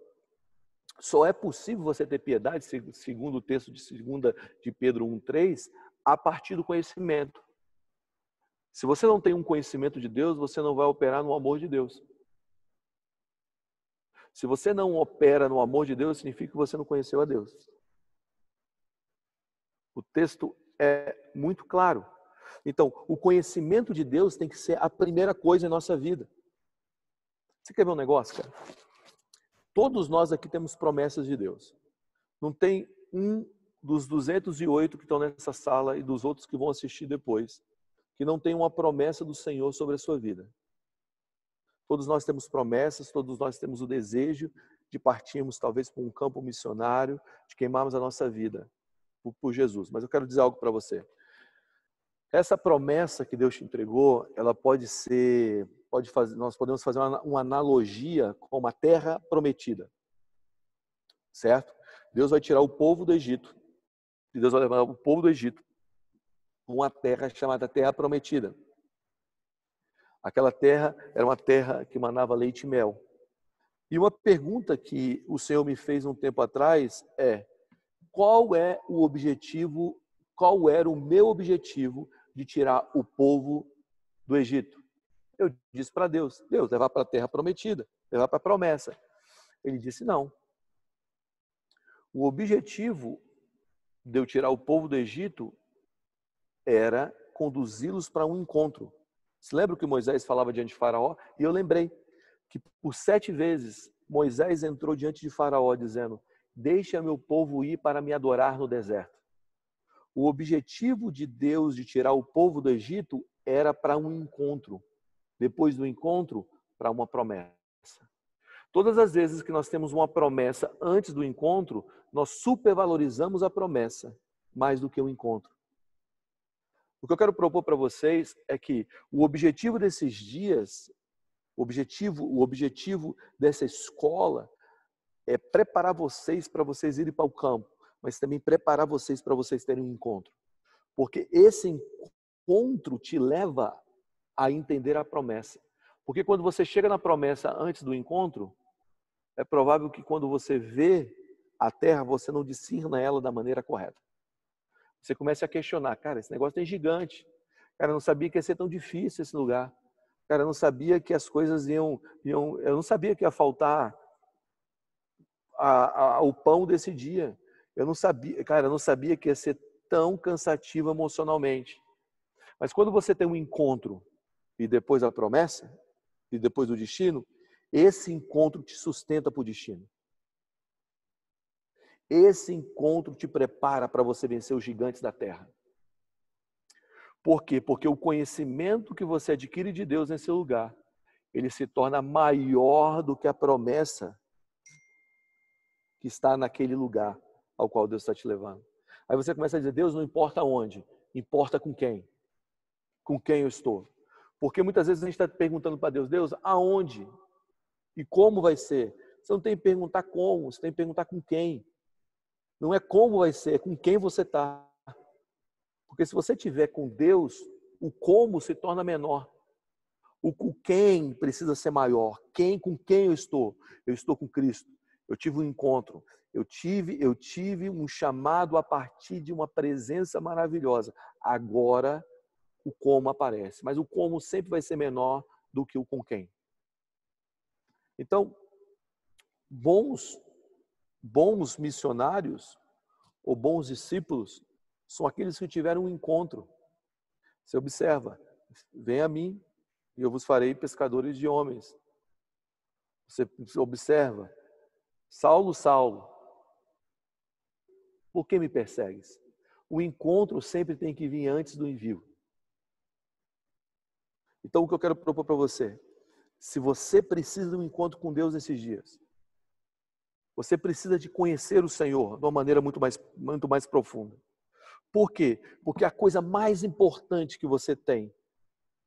só é possível você ter piedade, segundo o texto de 2 de Pedro 1,3, a partir do conhecimento. Se você não tem um conhecimento de Deus, você não vai operar no amor de Deus. Se você não opera no amor de Deus, significa que você não conheceu a Deus. O texto é muito claro. Então, o conhecimento de Deus tem que ser a primeira coisa em nossa vida. Você quer ver um negócio, cara? Todos nós aqui temos promessas de Deus. Não tem um dos 208 que estão nessa sala e dos outros que vão assistir depois que não tem uma promessa do Senhor sobre a sua vida. Todos nós temos promessas, todos nós temos o desejo de partirmos talvez para um campo missionário, de queimarmos a nossa vida por Jesus. Mas eu quero dizer algo para você. Essa promessa que Deus te entregou, ela nós podemos fazer uma analogia com uma terra prometida. Certo? Deus vai tirar o povo do Egito, e Deus vai levar o povo do Egito uma terra chamada Terra Prometida. Aquela terra era uma terra que manava leite e mel. E uma pergunta que o Senhor me fez um tempo atrás é: qual era o meu objetivo de tirar o povo do Egito? Eu disse para Deus, levar para a Terra Prometida, levar para a promessa. Ele disse, não. O objetivo de eu tirar o povo do Egito era conduzi-los para um encontro. Você lembra que Moisés falava diante de Faraó? E eu lembrei que por 7 vezes Moisés entrou diante de Faraó dizendo: deixa meu povo ir para me adorar no deserto. O objetivo de Deus de tirar o povo do Egito era para um encontro. Depois do encontro, para uma promessa. Todas as vezes que nós temos uma promessa antes do encontro, nós supervalorizamos a promessa mais do que o encontro. O que eu quero propor para vocês é que o objetivo desses dias, o objetivo dessa escola é preparar vocês para vocês irem para o campo, mas também preparar vocês para vocês terem um encontro. Porque esse encontro te leva a entender a promessa. Porque quando você chega na promessa antes do encontro, é provável que quando você vê a terra, você não discirna ela da maneira correta. Você começa a questionar, cara, esse negócio é gigante. Cara, eu não sabia que ia ser tão difícil esse lugar. Cara, eu não sabia que as coisas eu não sabia que ia faltar o pão desse dia. Eu não sabia que ia ser tão cansativo emocionalmente. Mas quando você tem um encontro e depois a promessa, e depois o destino, esse encontro te sustenta para o destino. Esse encontro te prepara para você vencer os gigantes da terra. Por quê? Porque o conhecimento que você adquire de Deus nesse lugar, ele se torna maior do que a promessa que está naquele lugar ao qual Deus está te levando. Aí você começa a dizer, Deus, não importa onde, importa com quem. Com quem eu estou. Porque muitas vezes a gente está perguntando para Deus, Deus, aonde? E como vai ser? Você não tem que perguntar como, você tem que perguntar com quem. Não é como vai ser, é com quem você está. Porque se você estiver com Deus, o como se torna menor. O com quem precisa ser maior. Com quem eu estou? Eu estou com Cristo. Eu tive um encontro. Eu tive um chamado a partir de uma presença maravilhosa. Agora o como aparece. Mas o como sempre vai ser menor do que o com quem. Então, bons missionários ou bons discípulos são aqueles que tiveram um encontro. Você observa, vem a mim e eu vos farei pescadores de homens. Você observa, Saulo, Saulo, por que me persegues? O encontro sempre tem que vir antes do envio. Então, o que eu quero propor para você, se você precisa de um encontro com Deus nesses dias, você precisa de conhecer o Senhor de uma maneira muito mais profunda. Por quê? Porque a coisa mais importante que você tem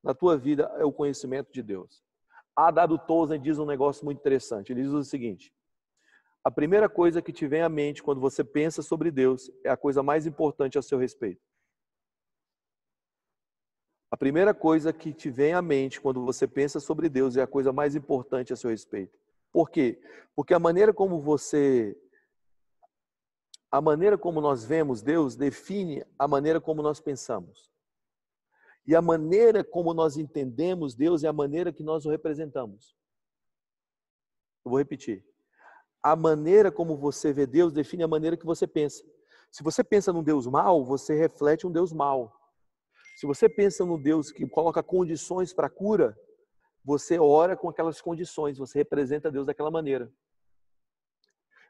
na tua vida é o conhecimento de Deus. A.W. Tozer diz um negócio muito interessante. Ele diz o seguinte: a primeira coisa que te vem à mente quando você pensa sobre Deus é a coisa mais importante a seu respeito. A primeira coisa que te vem à mente quando você pensa sobre Deus é a coisa mais importante a seu respeito. Por quê? Porque a maneira como nós vemos Deus define a maneira como nós pensamos. E a maneira como nós entendemos Deus é a maneira que nós o representamos. Eu vou repetir. A maneira como você vê Deus define a maneira que você pensa. Se você pensa num Deus mau, você reflete um Deus mau. Se você pensa num Deus que coloca condições para a cura, você ora com aquelas condições, você representa Deus daquela maneira.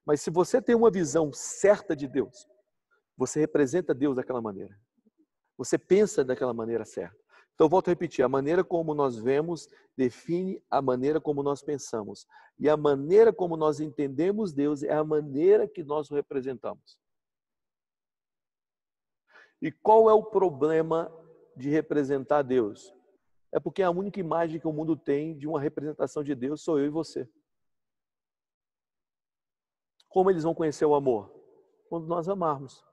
Mas se você tem uma visão certa de Deus, você representa Deus daquela maneira. Você pensa daquela maneira certa. Então, eu volto a repetir, a maneira como nós vemos define a maneira como nós pensamos. E a maneira como nós entendemos Deus é a maneira que nós o representamos. E qual é o problema de representar Deus? É porque a única imagem que o mundo tem de uma representação de Deus sou eu e você. Como eles vão conhecer o amor? Quando nós amarmos.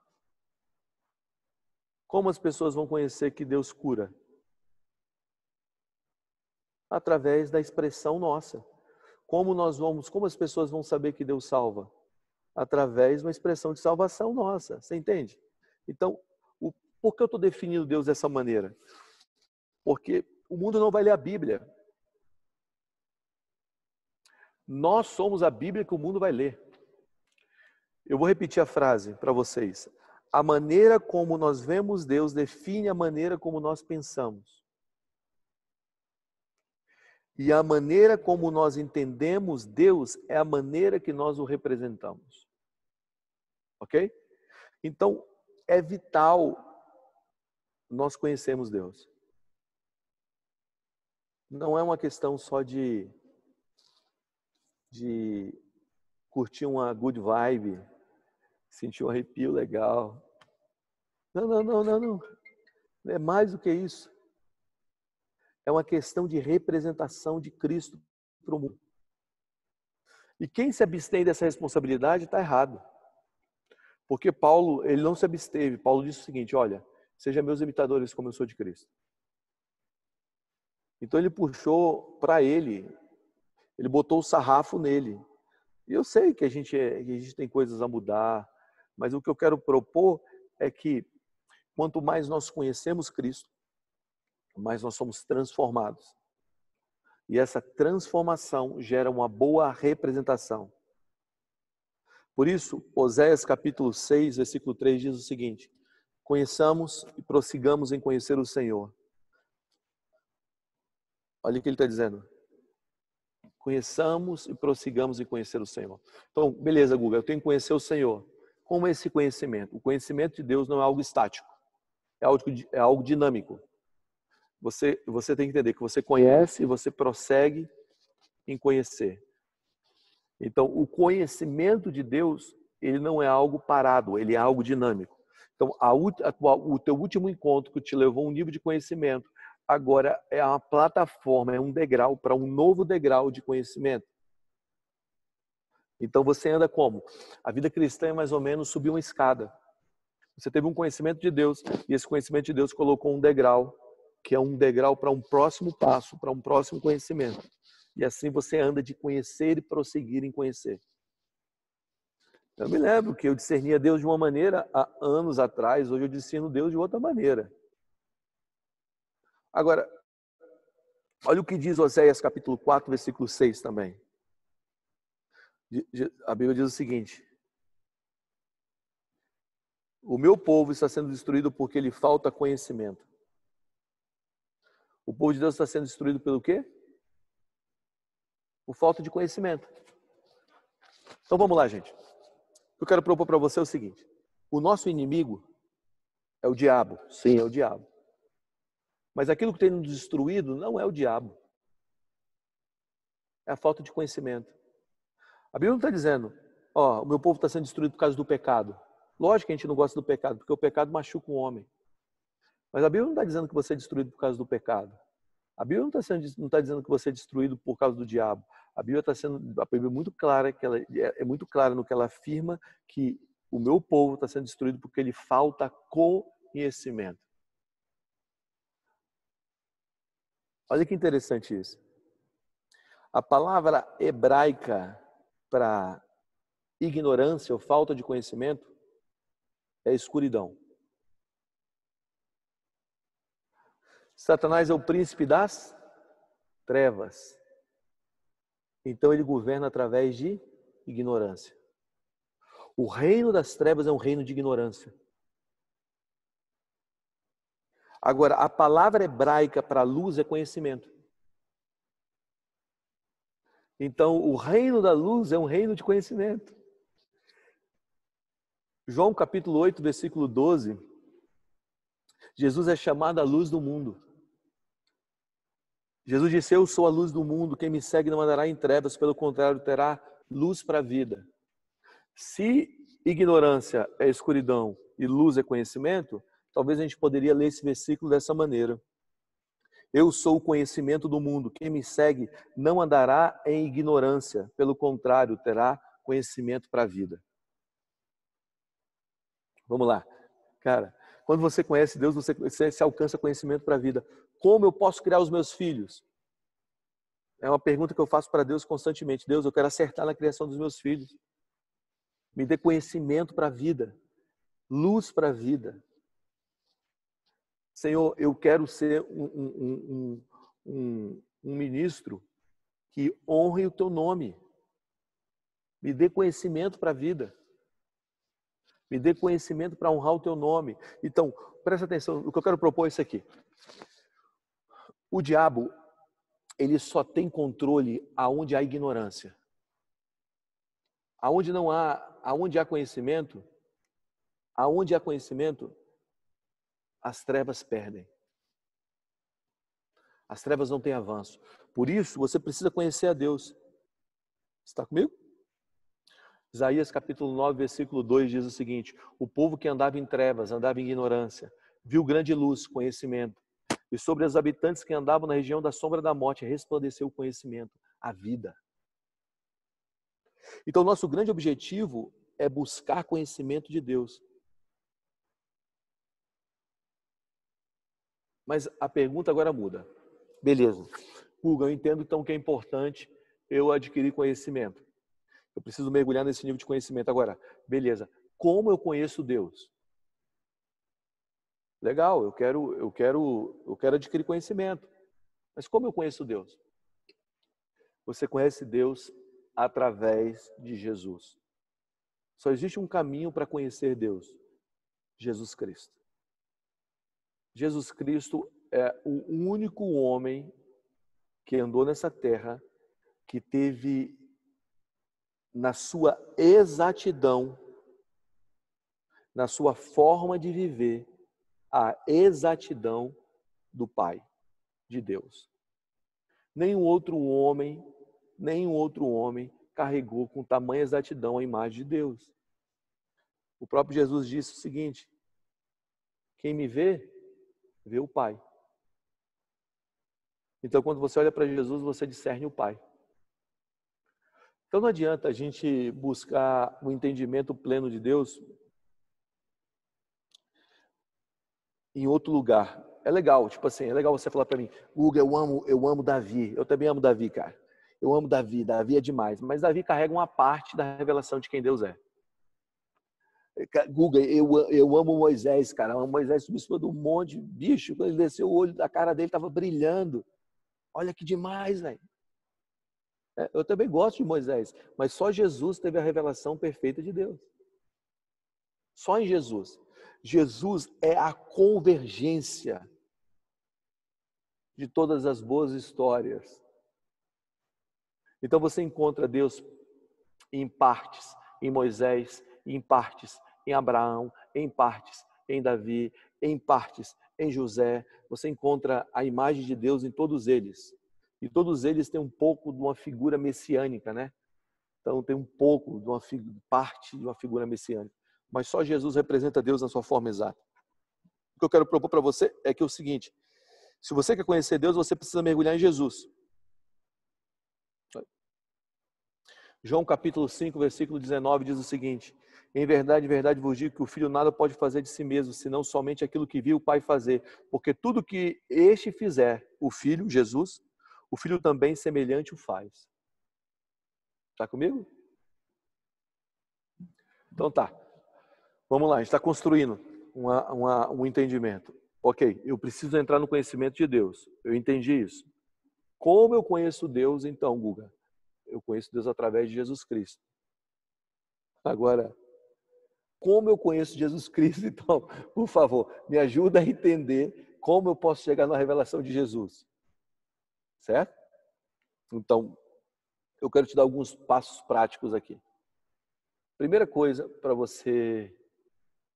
Como as pessoas vão conhecer que Deus cura? Através da expressão nossa. Como as pessoas vão saber que Deus salva? Através de uma expressão de salvação nossa. Você entende? Então, por que eu estou definindo Deus dessa maneira? Porque o mundo não vai ler a Bíblia. Nós somos a Bíblia que o mundo vai ler. Eu vou repetir a frase para vocês. A maneira como nós vemos Deus define a maneira como nós pensamos. E a maneira como nós entendemos Deus é a maneira que nós o representamos. Ok? Então, é vital nós conhecermos Deus. Não é uma questão só de curtir uma good vibe, sentir um arrepio legal. Não. É mais do que isso. É uma questão de representação de Cristo para o mundo. E quem se abstém dessa responsabilidade está errado. Porque Paulo, ele não se absteve. Paulo disse o seguinte, olha, sejam meus imitadores como eu sou de Cristo. Então ele puxou para ele botou o sarrafo nele. E eu sei que a gente tem coisas a mudar, mas o que eu quero propor é que quanto mais nós conhecemos Cristo, mais nós somos transformados. E essa transformação gera uma boa representação. Por isso, Oséias capítulo 6, versículo 3 diz o seguinte: conheçamos e prossigamos em conhecer o Senhor. Olha o que ele está dizendo. Conheçamos e prossigamos em conhecer o Senhor. Então, beleza, Guga, eu tenho que conhecer o Senhor. Como é esse conhecimento? O conhecimento de Deus não é algo estático. É algo dinâmico. Você tem que entender que você conhece e você prossegue em conhecer. Então, o conhecimento de Deus, ele não é algo parado, ele é algo dinâmico. Então, o teu último encontro que te levou a um nível de conhecimento, agora é uma plataforma, é um degrau para um novo degrau de conhecimento. Então, você anda como? A vida cristã é mais ou menos subir uma escada. Você teve um conhecimento de Deus e esse conhecimento de Deus colocou um degrau, que é um degrau para um próximo passo, para um próximo conhecimento. E assim você anda de conhecer e prosseguir em conhecer. Eu me lembro que eu discernia Deus de uma maneira há anos atrás, hoje eu discerno Deus de outra maneira. Agora, olha o que diz Oséias capítulo 4, versículo 6 também. A Bíblia diz o seguinte: o meu povo está sendo destruído porque lhe falta conhecimento. O povo de Deus está sendo destruído pelo quê? Por falta de conhecimento. Então vamos lá, gente. O que eu quero propor para você é o seguinte: o nosso inimigo é o diabo. Sim, é o diabo. Mas aquilo que tem nos destruído não é o diabo. É a falta de conhecimento. A Bíblia não está dizendo, ó, o meu povo está sendo destruído por causa do pecado. Lógico que a gente não gosta do pecado, porque o pecado machuca o homem. Mas a Bíblia não está dizendo que você é destruído por causa do pecado. A Bíblia não está dizendo que você é destruído por causa do diabo. A Bíblia é muito clara, que ela é muito clara no que ela afirma, que o meu povo está sendo destruído porque lhe falta conhecimento. Olha que interessante isso. A palavra hebraica para ignorância ou falta de conhecimento é escuridão. Satanás é o príncipe das trevas. Então ele governa através de ignorância. O reino das trevas é um reino de ignorância. Agora, a palavra hebraica para luz é conhecimento. Então, o reino da luz é um reino de conhecimento. João capítulo 8, versículo 12. Jesus é chamado a luz do mundo. Jesus disse: eu sou a luz do mundo, quem me segue não andará em trevas, pelo contrário, terá luz para a vida. Se ignorância é escuridão e luz é conhecimento, talvez a gente poderia ler esse versículo dessa maneira: eu sou o conhecimento do mundo, quem me segue não andará em ignorância, pelo contrário, terá conhecimento para a vida. Vamos lá. Cara, quando você conhece Deus, você alcança conhecimento para a vida. Como eu posso criar os meus filhos? É uma pergunta que eu faço para Deus constantemente. Deus, eu quero acertar na criação dos meus filhos. Me dê conhecimento para a vida. Luz para a vida. Senhor, eu quero ser um ministro que honre o teu nome. Me dê conhecimento para a vida. Me dê conhecimento para honrar o teu nome. Então, presta atenção, o que eu quero propor é isso aqui. O diabo, ele só tem controle aonde há ignorância. Aonde há conhecimento, as trevas perdem. As trevas não têm avanço. Por isso, você precisa conhecer a Deus. Está comigo? Isaías capítulo 9, versículo 2 diz o seguinte: o povo que andava em trevas, andava em ignorância, viu grande luz, conhecimento. E sobre os habitantes que andavam na região da sombra da morte, resplandeceu o conhecimento, a vida. Então, nosso grande objetivo é buscar conhecimento de Deus. Mas a pergunta agora muda. Beleza. Hugo, eu entendo então que é importante eu adquirir conhecimento. Eu preciso mergulhar nesse nível de conhecimento. Agora, beleza. Como eu conheço Deus? Legal, eu quero adquirir conhecimento. Mas como eu conheço Deus? Você conhece Deus através de Jesus. Só existe um caminho para conhecer Deus: Jesus Cristo. Jesus Cristo é o único homem que andou nessa terra que teve na sua exatidão, na sua forma de viver, a exatidão do Pai, de Deus. Nenhum outro homem carregou com tamanha exatidão a imagem de Deus. O próprio Jesus disse o seguinte: quem me vê, vê o Pai. Então, quando você olha para Jesus, você discerne o Pai. Então, não adianta a gente buscar o entendimento pleno de Deus em outro lugar. É legal, tipo assim, é legal você falar para mim: Hugo, eu amo Davi. Eu também amo Davi, cara. Eu amo Davi, Davi é demais. Mas Davi carrega uma parte da revelação de quem Deus é. Guga, eu amo Moisés, cara. Eu amo Moisés, subiu em cima do monte, bicho. Quando ele desceu, o olho da cara dele estava brilhando. Olha que demais, velho. Eu também gosto de Moisés, mas só Jesus teve a revelação perfeita de Deus. Só em Jesus. Jesus é a convergência de todas as boas histórias. Então você encontra Deus em partes em Moisés, em partes em Abraão, em partes em Davi, em partes em José. Você encontra a imagem de Deus em todos eles. E todos eles têm um pouco de uma figura messiânica, né? Então tem um pouco de uma parte de uma figura messiânica. Mas só Jesus representa Deus na sua forma exata. O que eu quero propor para você é que é o seguinte: se você quer conhecer Deus, você precisa mergulhar em Jesus. João capítulo 5, versículo 19 diz o seguinte: em verdade vos digo que o Filho nada pode fazer de si mesmo, senão somente aquilo que viu o Pai fazer. Porque tudo que este fizer, o Filho, Jesus, o Filho também semelhante o faz. Está comigo? Então tá. Vamos lá, a gente está construindo um entendimento. Ok, eu preciso entrar no conhecimento de Deus. Eu entendi isso. Como eu conheço Deus, então, Guga? Eu conheço Deus através de Jesus Cristo. Agora, como eu conheço Jesus Cristo, então, por favor, me ajuda a entender como eu posso chegar na revelação de Jesus. Certo? Então, eu quero te dar alguns passos práticos aqui. Primeira coisa, para você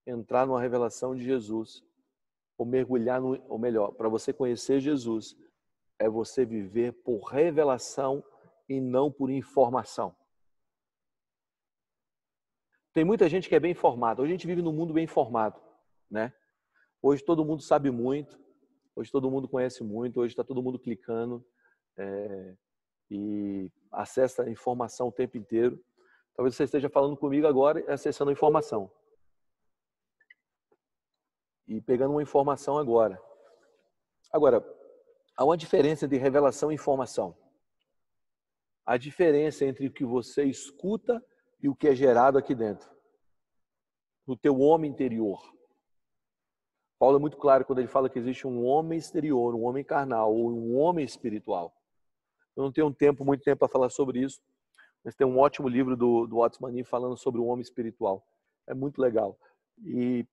entrar numa revelação de Jesus, ou mergulhar, ou melhor, para você conhecer Jesus, é você viver por revelação e não por informação. Tem muita gente que é bem informada. Hoje a gente vive num mundo bem informado, né? Hoje todo mundo sabe muito, hoje todo mundo conhece muito, hoje está todo mundo clicando e acessa a informação o tempo inteiro. Talvez você esteja falando comigo agora e acessando a informação. E pegando uma informação agora. Agora, há uma diferença entre revelação e informação. A diferença entre o que você escuta e o que é gerado aqui dentro, no teu homem interior. Paulo é muito claro quando ele fala que existe um homem exterior, um homem carnal ou um homem espiritual. Eu não tenho muito tempo para falar sobre isso, mas tem um ótimo livro do Wattsman falando sobre o homem espiritual. É muito legal. E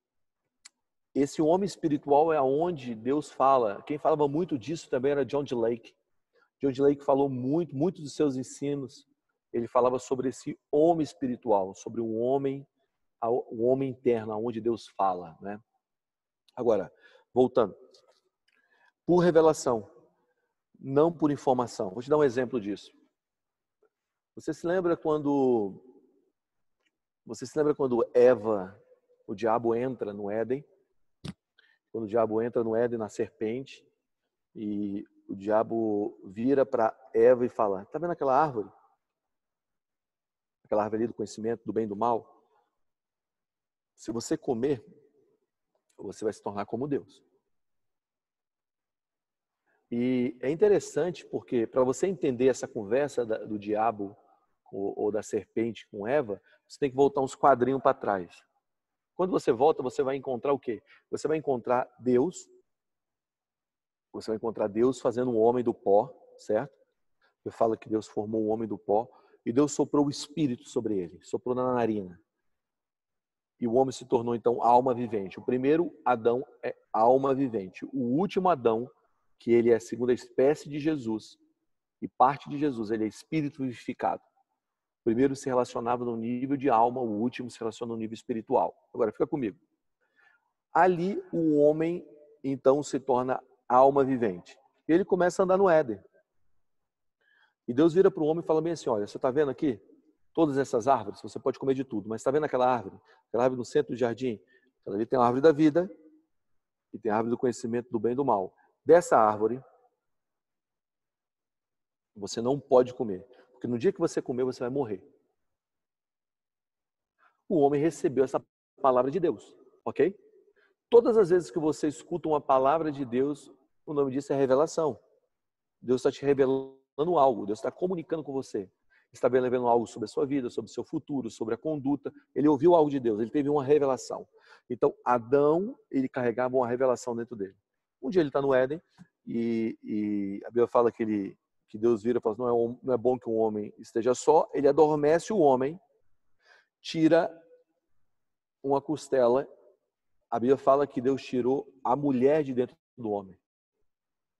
esse homem espiritual é onde Deus fala. Quem falava muito disso também era John D. Lake. John D. Lake falou muito dos seus ensinos. Ele falava sobre esse homem espiritual, sobre o homem interno, onde Deus fala, né? Agora, voltando. Por revelação, não por informação. Vou te dar um exemplo disso. Você se lembra quando Eva, o diabo entra no Éden? Quando o diabo entra no Éden, na serpente, e o diabo vira para Eva e fala: tá vendo aquela árvore? Aquela árvore ali do conhecimento do bem e do mal? Se você comer, você vai se tornar como Deus. E é interessante porque, para você entender essa conversa do diabo ou da serpente com Eva, você tem que voltar uns quadrinhos para trás. Quando você volta, você vai encontrar o quê? Você vai encontrar Deus. Você vai encontrar Deus fazendo um homem do pó, certo? Eu falo que Deus formou um homem do pó e Deus soprou o Espírito sobre ele, soprou na narina. E o homem se tornou, então, alma vivente. O primeiro Adão é alma vivente. O último Adão, que ele é a segunda espécie de Jesus e parte de Jesus, ele é espírito vivificado. O primeiro se relacionava no nível de alma, o último se relaciona no nível espiritual. Agora, fica comigo. Ali, o homem, então, se torna alma vivente. E ele começa a andar no Éden. E Deus vira para o homem e fala bem assim: olha, você está vendo aqui? Todas essas árvores, você pode comer de tudo, mas está vendo aquela árvore? Aquela árvore no centro do jardim? Ali tem a árvore da vida e tem a árvore do conhecimento do bem e do mal. Dessa árvore, você não pode comer, porque no dia que você comer, você vai morrer. O homem recebeu essa palavra de Deus, ok? Todas as vezes que você escuta uma palavra de Deus, o nome disso é revelação. Deus está te revelando algo, Deus está comunicando com você. estava vendo algo sobre a sua vida, sobre o seu futuro, sobre a conduta. Ele ouviu algo de Deus, ele teve uma revelação. Então, Adão, ele carregava uma revelação dentro dele. Um dia ele está no Éden e a Bíblia fala que Deus vira e fala, não é bom que um homem esteja só. Ele adormece o homem, tira uma costela. A Bíblia fala que Deus tirou a mulher de dentro do homem.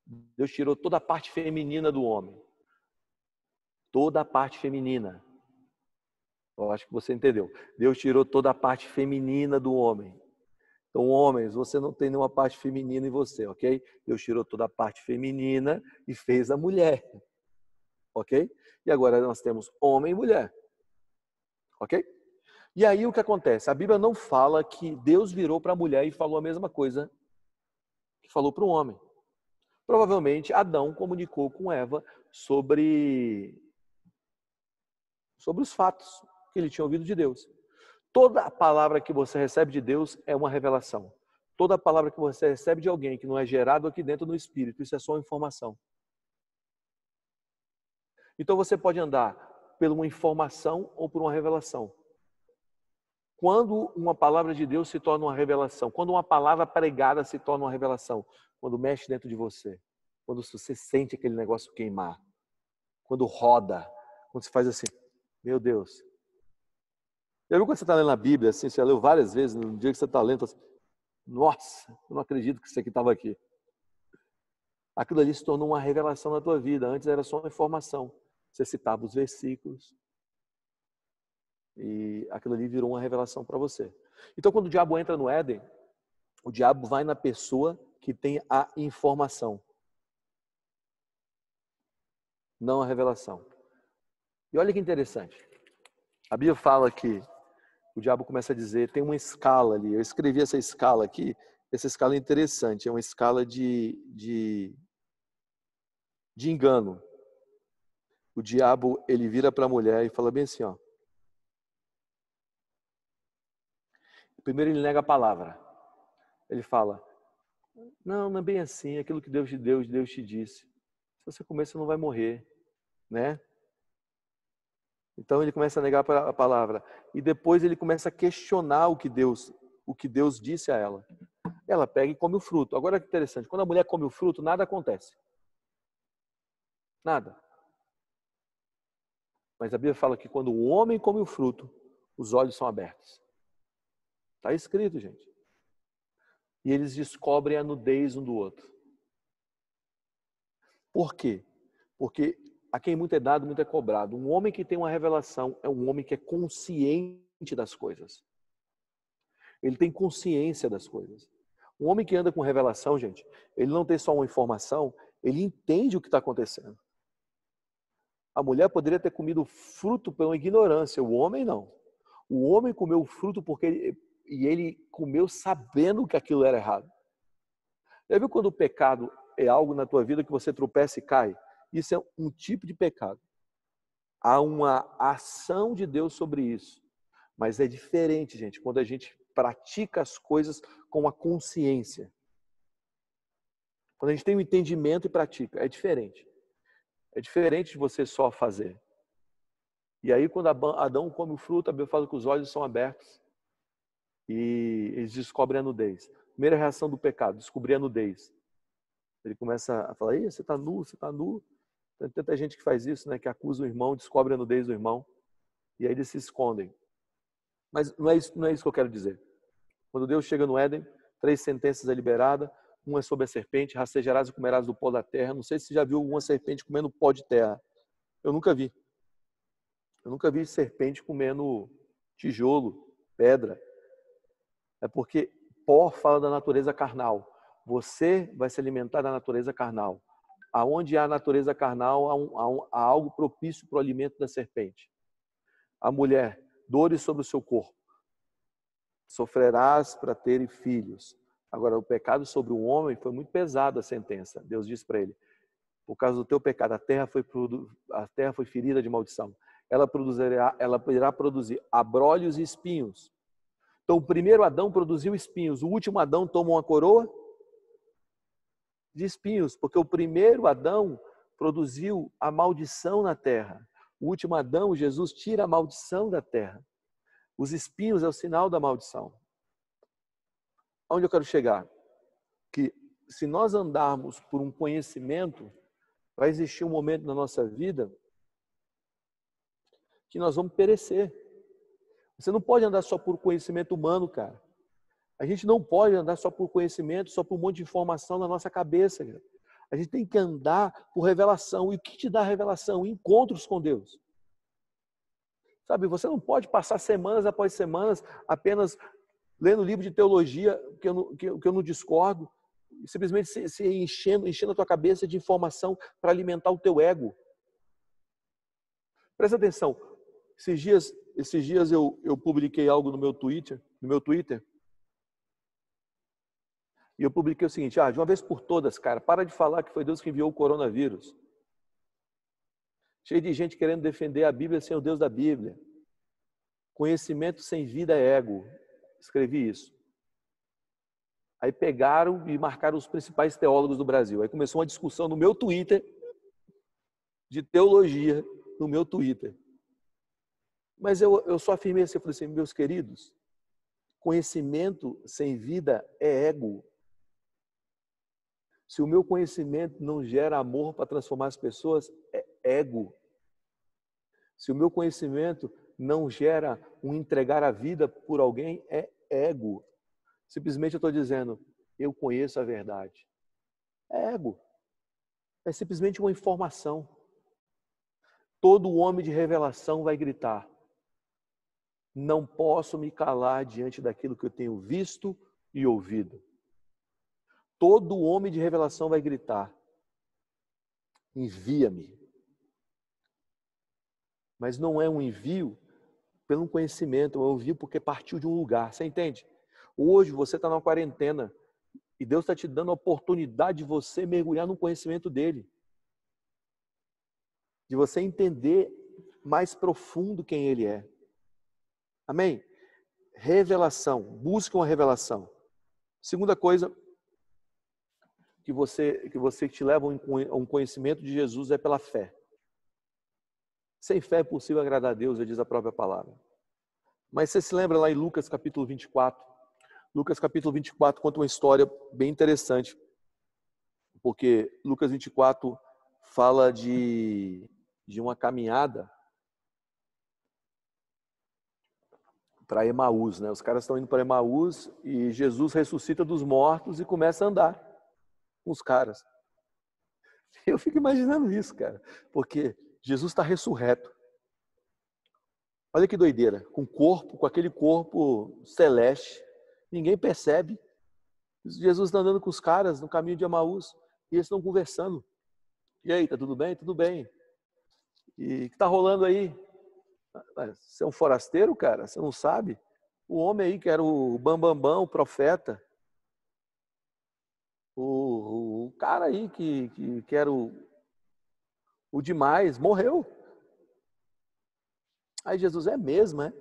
Deus tirou toda a parte feminina do homem. Toda a parte feminina. Eu acho que você entendeu. Deus tirou toda a parte feminina do homem. Então, homens, você não tem nenhuma parte feminina em você, ok? Deus tirou toda a parte feminina e fez a mulher. Ok? E agora nós temos homem e mulher. Ok? E aí o que acontece? A Bíblia não fala que Deus virou para a mulher e falou a mesma coisa que falou para o homem. Provavelmente Adão comunicou com Eva sobre os fatos que ele tinha ouvido de Deus. Toda a palavra que você recebe de Deus é uma revelação. Toda palavra que você recebe de alguém que não é gerado aqui dentro do Espírito, isso é só informação. Então você pode andar por uma informação ou por uma revelação. Quando uma palavra de Deus se torna uma revelação, quando uma palavra pregada se torna uma revelação, quando mexe dentro de você, quando você sente aquele negócio queimar, quando roda, quando você faz assim, meu Deus. Já viu quando você está lendo a Bíblia, assim, você leu várias vezes, no dia que você está lendo, você fala assim, nossa, eu não acredito que isso aqui estava aqui. Aquilo ali se tornou uma revelação na tua vida, antes era só uma informação. Você citava os versículos e aquilo ali virou uma revelação para você. Então, quando o diabo entra no Éden, o diabo vai na pessoa que tem a informação, não a revelação. E olha que interessante. A Bíblia fala que o diabo começa a dizer, tem uma escala ali. Eu escrevi essa escala aqui. Essa escala é interessante. É uma escala de engano. O diabo, ele vira para a mulher e fala bem assim, ó. Primeiro ele nega a palavra. Ele fala, não é bem assim, aquilo que Deus te disse. Se você comer, você não vai morrer, né? Então ele começa a negar a palavra. E depois ele começa a questionar o que Deus disse a ela. Ela pega e come o fruto. Agora que interessante, quando a mulher come o fruto, nada acontece. Nada. Mas a Bíblia fala que quando o homem come o fruto, os olhos são abertos. Está escrito, gente. E eles descobrem a nudez um do outro. Por quê? Porque a quem muito é dado, muito é cobrado. Um homem que tem uma revelação é um homem que é consciente das coisas. Ele tem consciência das coisas. Um homem que anda com revelação, gente, ele não tem só uma informação, ele entende o que está acontecendo. A mulher poderia ter comido fruto pela ignorância, o homem não. O homem comeu o fruto porque ele comeu sabendo que aquilo era errado. Já viu quando o pecado é algo na tua vida que você tropeça e cai? Isso é um tipo de pecado. Há uma ação de Deus sobre isso. Mas é diferente, gente, quando a gente pratica as coisas com a consciência. Quando a gente tem um entendimento e pratica, é diferente. É diferente de você só fazer. E aí, quando Adão come o fruto, a Bíblia fala que os olhos são abertos e eles descobrem a nudez. Primeira reação do pecado, descobrir a nudez. Ele começa a falar, você está nu, você está nu. Tem tanta gente que faz isso, né? Que acusa o irmão, descobre a nudez do irmão. E aí eles se escondem. Mas não é isso que eu quero dizer. Quando Deus chega no Éden, 3 sentenças é liberada. Uma é sobre a serpente, rastejarás e comerás do pó da terra. Não sei se você já viu alguma serpente comendo pó de terra. Eu nunca vi. Eu nunca vi serpente comendo tijolo, pedra. É porque pó fala da natureza carnal. Você vai se alimentar da natureza carnal. Aonde há natureza carnal, há algo propício para o alimento da serpente. A mulher, dores sobre o seu corpo. Sofrerás para ter filhos. Agora, o pecado sobre o homem foi muito pesado a sentença. Deus disse para ele, por causa do teu pecado, a terra foi ferida de maldição. Ela irá produzir abrolhos e espinhos. Então, o primeiro Adão produziu espinhos. O último Adão toma uma coroa de espinhos, porque o primeiro Adão produziu a maldição na terra. O último Adão, Jesus, tira a maldição da terra. Os espinhos é o sinal da maldição. Onde eu quero chegar? Que se nós andarmos por um conhecimento, vai existir um momento na nossa vida que nós vamos perecer. Você não pode andar só por conhecimento humano, cara. A gente não pode andar só por conhecimento, só por um monte de informação na nossa cabeça, cara. A gente tem que andar por revelação. E o que te dá revelação? Encontros com Deus. Sabe, você não pode passar semanas após semanas apenas lendo livro de teologia que eu não discordo, simplesmente se enchendo a tua cabeça de informação para alimentar o teu ego. Presta atenção. Esses dias eu publiquei algo no meu Twitter, e eu publiquei o seguinte: de uma vez por todas, cara, para de falar que foi Deus que enviou o coronavírus. Cheio de gente querendo defender a Bíblia sem o Deus da Bíblia. Conhecimento sem vida é ego. Escrevi isso. Aí pegaram e marcaram os principais teólogos do Brasil. Aí começou uma discussão no meu Twitter de teologia, no meu Twitter. Mas eu só afirmei assim, eu falei assim: meus queridos, conhecimento sem vida é ego. Se o meu conhecimento não gera amor para transformar as pessoas, é ego. Se o meu conhecimento não gera um entregar a vida por alguém, é ego. Simplesmente eu estou dizendo, eu conheço a verdade. É ego. É simplesmente uma informação. Todo homem de revelação vai gritar: não posso me calar diante daquilo que eu tenho visto e ouvido. Todo homem de revelação vai gritar: envia-me. Mas não é um envio pelo conhecimento, é um envio porque partiu de um lugar. Você entende? Hoje você está na quarentena e Deus está te dando a oportunidade de você mergulhar no conhecimento dele. De você entender mais profundo quem ele é. Amém? Revelação. Busque uma revelação. Segunda coisa que te leva a um conhecimento de Jesus é pela fé. Sem fé é possível agradar a Deus, diz a própria palavra. Mas você se lembra lá em Lucas capítulo 24? Lucas capítulo 24 conta uma história bem interessante. Porque Lucas 24 fala de uma caminhada para Emaús, né? Os caras estão indo para Emaús e Jesus ressuscita dos mortos e começa a andar com os caras. Eu fico imaginando isso, cara, porque Jesus está ressurreto. Olha que doideira, com aquele corpo celeste, ninguém percebe. Jesus está andando com os caras no caminho de Emaús e eles estão conversando. E aí, tá tudo bem? Tudo bem. E o que está rolando aí? Você é um forasteiro, cara? Você não sabe? O homem aí que era o Bambambam, o profeta, o cara aí que era o demais, morreu. Aí Jesus, é mesmo, é?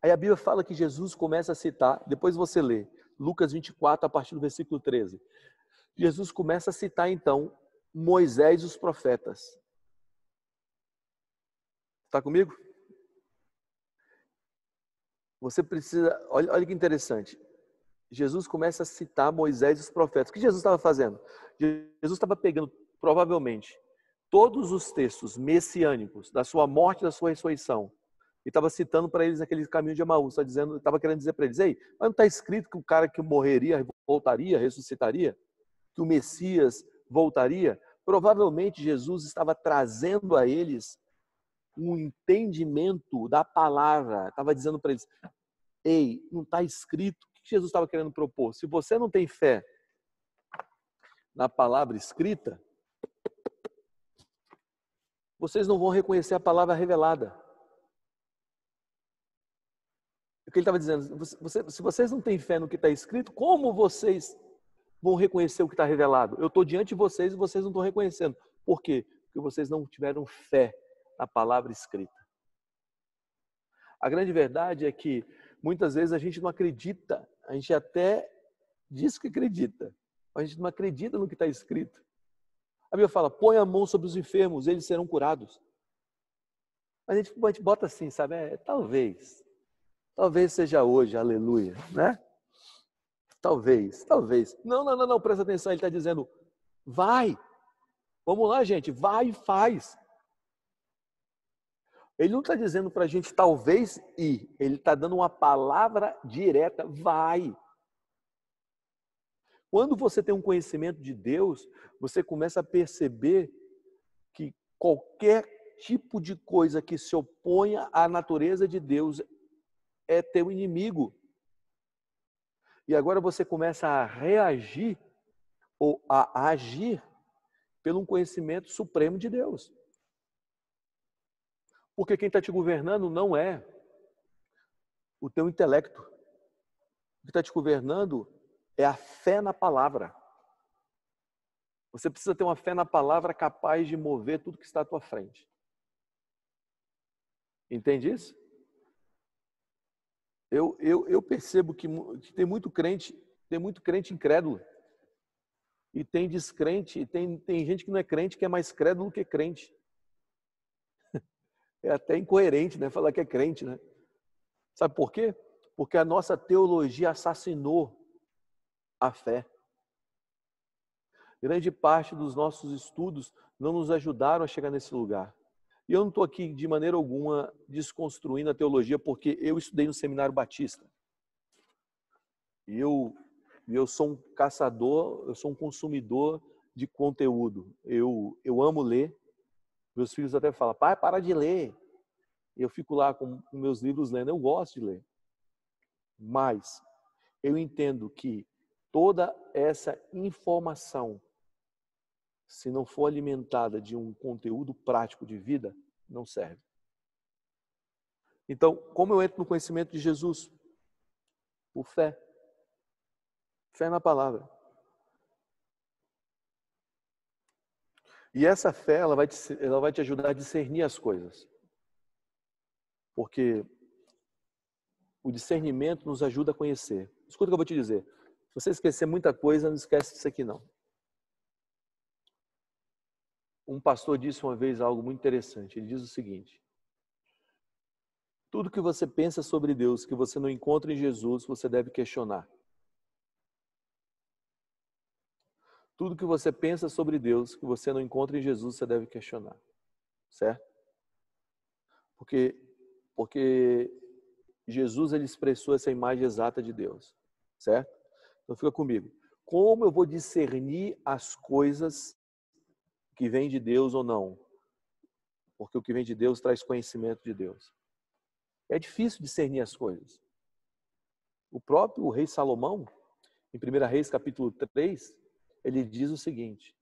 Aí a Bíblia fala que Jesus começa a citar, depois você lê, Lucas 24, a partir do versículo 13. Jesus começa a citar, então, Moisés e os profetas. Está comigo? Você precisa... Olha que interessante. Jesus começa a citar Moisés e os profetas. O que Jesus estava fazendo? Jesus estava pegando, provavelmente, todos os textos messiânicos da sua morte e da sua ressurreição e estava citando para eles naquele caminho de Emaús. Estava querendo dizer para eles: ei, mas não está escrito que o cara que morreria, voltaria, ressuscitaria? Que o Messias voltaria? Provavelmente Jesus estava trazendo a eles um entendimento da palavra. Estava dizendo para eles: ei, não está escrito. O que Jesus estava querendo propor? Se você não tem fé na palavra escrita, vocês não vão reconhecer a palavra revelada. O que ele estava dizendo: se vocês não têm fé no que está escrito, como vocês vão reconhecer o que está revelado? Eu estou diante de vocês e vocês não estão reconhecendo. Por quê? Porque vocês não tiveram fé na palavra escrita. A grande verdade é que muitas vezes a gente não acredita, a gente até diz que acredita, mas a gente não acredita no que está escrito. A Bíblia fala: põe a mão sobre os enfermos, eles serão curados. A gente bota assim, sabe? Talvez. Talvez seja hoje, aleluia, né? Talvez. Não, presta atenção, ele está dizendo, vai. Vamos lá, gente, vai e faz. Ele não está dizendo para a gente talvez ir, ele está dando uma palavra direta, vai. Quando você tem um conhecimento de Deus, você começa a perceber que qualquer tipo de coisa que se oponha à natureza de Deus é teu inimigo. E agora você começa a reagir ou a agir pelo conhecimento supremo de Deus. Porque quem está te governando não é o teu intelecto. O que está te governando é a fé na palavra. Você precisa ter uma fé na palavra capaz de mover tudo que está à tua frente. Entende isso? Eu percebo que tem muito crente incrédulo. E tem descrente, e tem gente que não é crente, que é mais crédulo do que crente. É até incoerente, né? Falar que é crente, né? Sabe por quê? Porque a nossa teologia assassinou a fé. Grande parte dos nossos estudos não nos ajudaram a chegar nesse lugar. E eu não estou aqui de maneira alguma desconstruindo a teologia, porque eu estudei no Seminário Batista. E eu sou um caçador, eu sou um consumidor de conteúdo. Eu amo ler. Meus filhos até falam, pai, para de ler. Eu fico lá com meus livros lendo, eu gosto de ler. Mas eu entendo que toda essa informação, se não for alimentada de um conteúdo prático de vida, não serve. Então, como eu entro no conhecimento de Jesus? Por fé. Fé na palavra. E essa fé, ela vai te ajudar a discernir as coisas. Porque o discernimento nos ajuda a conhecer. Escuta o que eu vou te dizer. Se você esquecer muita coisa, não esquece disso aqui não. Um pastor disse uma vez algo muito interessante. Ele diz o seguinte: tudo que você pensa sobre Deus, que você não encontra em Jesus, você deve questionar. Tudo que você pensa sobre Deus, que você não encontra em Jesus, você deve questionar. Certo? Porque Jesus, ele expressou essa imagem exata de Deus. Certo? Então fica comigo. Como eu vou discernir as coisas que vêm de Deus ou não? Porque o que vem de Deus traz conhecimento de Deus. É difícil discernir as coisas. O próprio rei Salomão, em 1 Reis capítulo 3, ele diz o seguinte: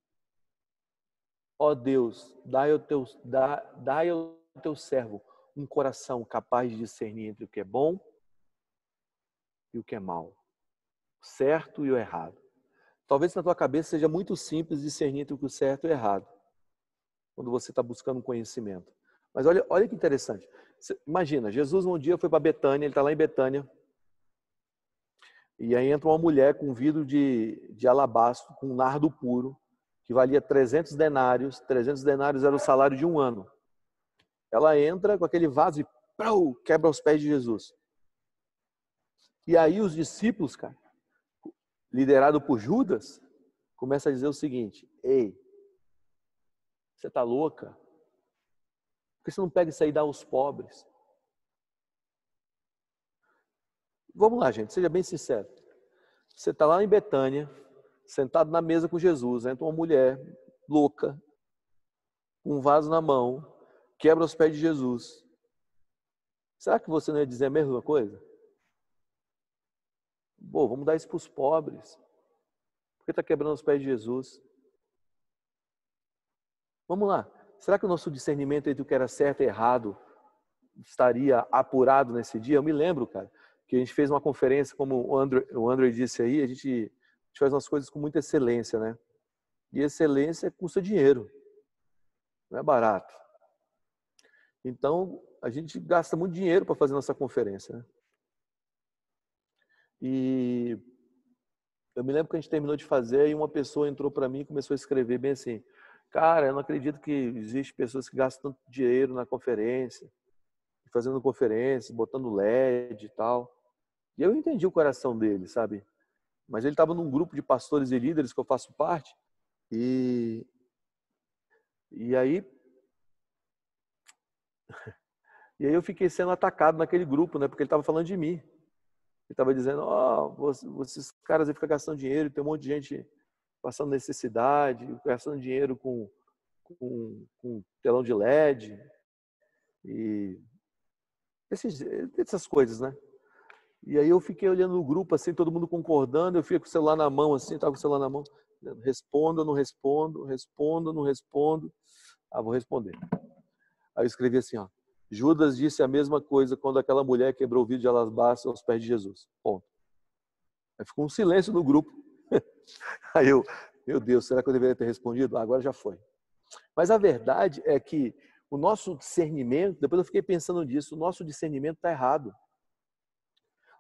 ó Deus, dai ao teu servo um coração capaz de discernir entre o que é bom e o que é mal, o certo e o errado. Talvez na tua cabeça seja muito simples discernir entre o que é certo e o errado, quando você está buscando conhecimento. Mas olha que interessante. Imagina, Jesus um dia foi para Betânia, ele está lá em Betânia, e aí entra uma mulher com um vidro de alabastro, com um nardo puro, que valia 300 denários. 300 denários era o salário de um ano. Ela entra com aquele vaso e quebra os pés de Jesus. E aí os discípulos, cara, liderado por Judas, começam a dizer o seguinte: ei, você está louca? Por que você não pega isso aí e dá aos pobres? Vamos lá, gente, seja bem sincero. Você está lá em Betânia, sentado na mesa com Jesus, entra uma mulher louca, com um vaso na mão, quebra os pés de Jesus. Será que você não ia dizer a mesma coisa? Pô, vamos dar isso para os pobres. Por que está quebrando os pés de Jesus? Vamos lá. Será que o nosso discernimento entre o que era certo e errado estaria apurado nesse dia? Eu me lembro, cara, que a gente fez uma conferência, como o André disse aí, a gente faz umas coisas com muita excelência, né? E excelência custa dinheiro. Não é barato. Então, a gente gasta muito dinheiro para fazer nossa conferência, né? E eu me lembro que a gente terminou de fazer e uma pessoa entrou para mim e começou a escrever bem assim: cara, eu não acredito que existe pessoas que gastam tanto dinheiro na conferência, fazendo conferência, botando LED e tal. E eu entendi o coração dele, sabe? Mas ele estava num grupo de pastores e líderes que eu faço parte, e aí eu fiquei sendo atacado naquele grupo, né? Porque ele estava falando de mim. Ele estava dizendo, esses caras aí ficam gastando dinheiro, tem um monte de gente passando necessidade, gastando dinheiro com telão de LED e essas coisas, né? E aí eu fiquei olhando no grupo, assim, todo mundo concordando, eu fiquei com o celular na mão, assim, estava com o celular na mão, respondo, não respondo, respondo, não respondo. Vou responder. Aí eu escrevi assim, ó, Judas disse a mesma coisa quando aquela mulher quebrou o vidro de alabastro aos pés de Jesus. Ponto. Aí ficou um silêncio no grupo. Aí eu, meu Deus, será que eu deveria ter respondido? Agora já foi. Mas a verdade é que o nosso discernimento, depois eu fiquei pensando nisso, o nosso discernimento está errado.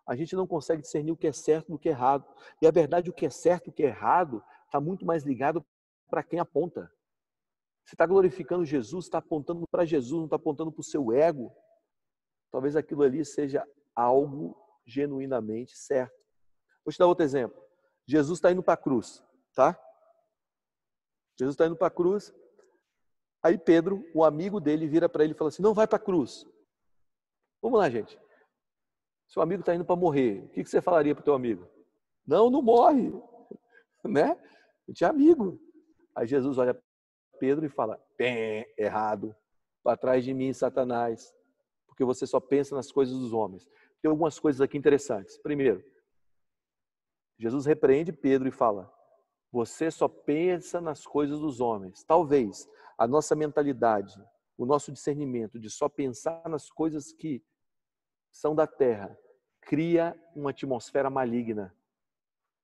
A gente não consegue discernir o que é certo do que é errado. E a verdade, o que é certo e o que é errado, está muito mais ligado para quem aponta. Você está glorificando Jesus, está apontando para Jesus, não está apontando para o seu ego. Talvez aquilo ali seja algo genuinamente certo. Vou te dar outro exemplo. Jesus está indo para a cruz, tá? Jesus está indo para a cruz. Aí Pedro, o amigo dele, vira para ele e fala assim, não vai para a cruz. Vamos lá, gente. Seu amigo está indo para morrer. O que você falaria para o teu amigo? Não morre. Né? A gente é amigo. Aí Jesus olha para Pedro e fala, bem, errado. Para trás de mim, Satanás. Porque você só pensa nas coisas dos homens. Tem algumas coisas aqui interessantes. Primeiro, Jesus repreende Pedro e fala, você só pensa nas coisas dos homens. Talvez a nossa mentalidade, o nosso discernimento de só pensar nas coisas que são da terra, cria uma atmosfera maligna,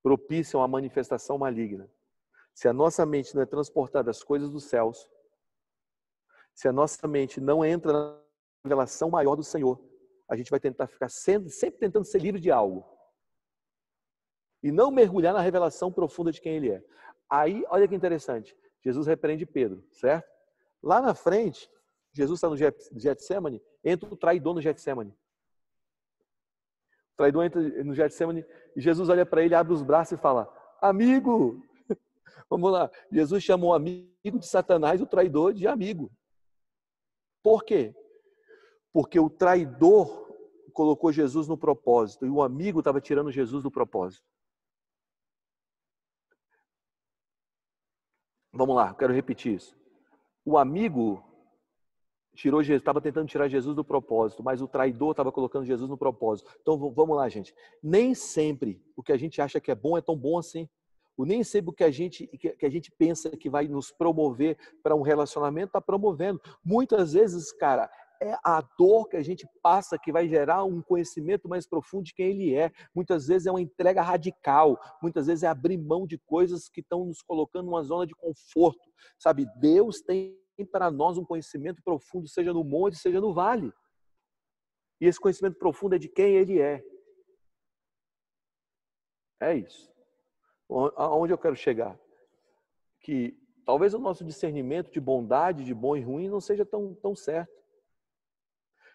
propicia uma manifestação maligna. Se a nossa mente não é transportada às coisas dos céus, se a nossa mente não entra na revelação maior do Senhor, a gente vai tentar ficar sempre tentando ser livre de algo. E não mergulhar na revelação profunda de quem Ele é. Aí, olha que interessante, Jesus repreende Pedro, certo? Lá na frente, Jesus está no Getsemane, entra o traidor no Getsemane. O traidor entra no Getsemane e Jesus olha para ele, abre os braços e fala, amigo, vamos lá. Jesus chamou o amigo de Satanás, o traidor de amigo. Por quê? Porque o traidor colocou Jesus no propósito e o amigo estava tirando Jesus do propósito. Vamos lá, quero repetir isso. O amigo estava tentando tirar Jesus do propósito, mas o traidor estava colocando Jesus no propósito. Então vamos lá, gente. Nem sempre o que a gente acha que é bom é tão bom assim. Nem sempre o que a gente pensa que vai nos promover para um relacionamento está promovendo. Muitas vezes, cara, é a dor que a gente passa que vai gerar um conhecimento mais profundo de quem Ele é. Muitas vezes é uma entrega radical. Muitas vezes é abrir mão de coisas que estão nos colocando numa zona de conforto. Sabe, Deus tem para nós um conhecimento profundo, seja no monte, seja no vale. E esse conhecimento profundo é de quem Ele é. É isso. Aonde eu quero chegar? Que talvez o nosso discernimento de bondade, de bom e ruim, não seja tão certo.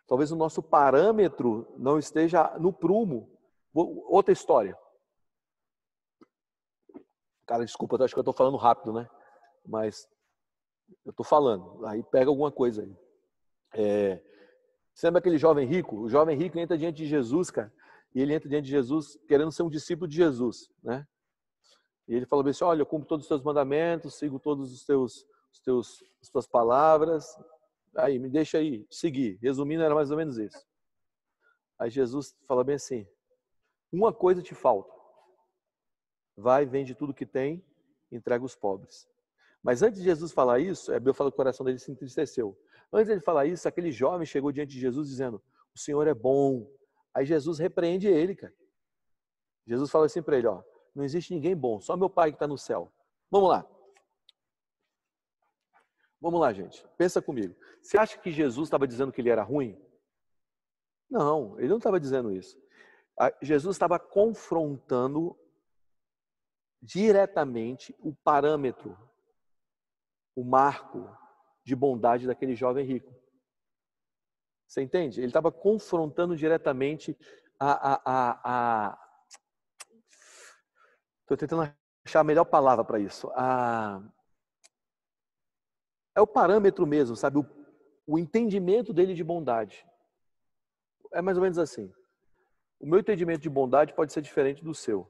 Talvez o nosso parâmetro não esteja no prumo. Outra história. Cara, desculpa, acho que eu estou falando rápido, né? Mas eu estou falando. Aí pega alguma coisa aí. Você lembra aquele jovem rico? O jovem rico entra diante de Jesus, cara. E ele entra diante de Jesus querendo ser um discípulo de Jesus, né? E ele falou assim, olha, eu cumpro todos os teus mandamentos, sigo todos as tuas palavras. Aí, me deixa aí, seguir. Resumindo, era mais ou menos isso. Aí Jesus fala bem assim, uma coisa te falta. Vai, vende tudo que tem, entrega os pobres. Mas antes de Jesus falar isso, eu falo que o coração dele se entristeceu. Antes de ele falar isso, aquele jovem chegou diante de Jesus dizendo, o Senhor é bom. Aí Jesus repreende ele, cara. Jesus fala assim para ele, ó, não existe ninguém bom, só meu Pai que está no céu. Vamos lá. Vamos lá, gente. Pensa comigo. Você acha que Jesus estava dizendo que ele era ruim? Não, ele não estava dizendo isso. Jesus estava confrontando diretamente o parâmetro o marco de bondade daquele jovem rico. Você entende? Ele estava confrontando diretamente Estou tentando achar a melhor palavra para isso. É o parâmetro mesmo, sabe? O entendimento dele de bondade. É mais ou menos assim. O meu entendimento de bondade pode ser diferente do seu.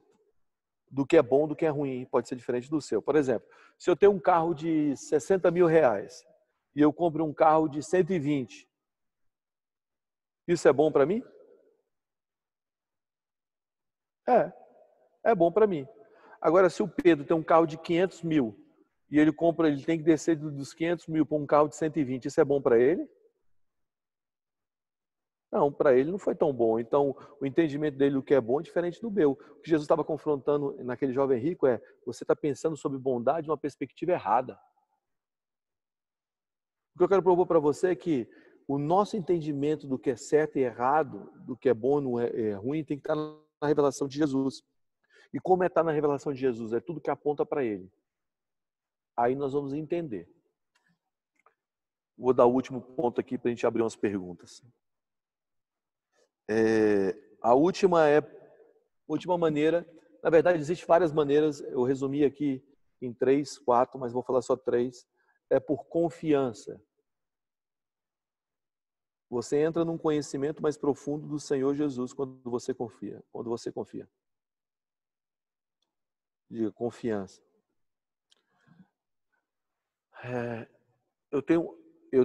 Do que é bom, do que é ruim, pode ser diferente do seu. Por exemplo, se eu tenho um carro de 60 mil reais e eu compro um carro de 120, isso é bom para mim? É bom para mim. Agora, se o Pedro tem um carro de 500 mil e ele tem que descer dos 500 mil para um carro de 120, isso é bom para ele? Não, para ele não foi tão bom. Então, o entendimento dele do que é bom é diferente do meu. O que Jesus estava confrontando naquele jovem rico é: você está pensando sobre bondade de uma perspectiva errada. O que eu quero propor para você é que o nosso entendimento do que é certo e errado, do que é bom e não é ruim, tem que estar na revelação de Jesus. E como está na revelação de Jesus? É tudo que aponta para Ele. Aí nós vamos entender. Vou dar o último ponto aqui para a gente abrir umas perguntas. A última maneira, na verdade existem várias maneiras, eu resumi aqui em 3, 4, mas vou falar só 3, é por confiança. Você entra num conhecimento mais profundo do Senhor Jesus quando você confia. Diga, confiança. Eu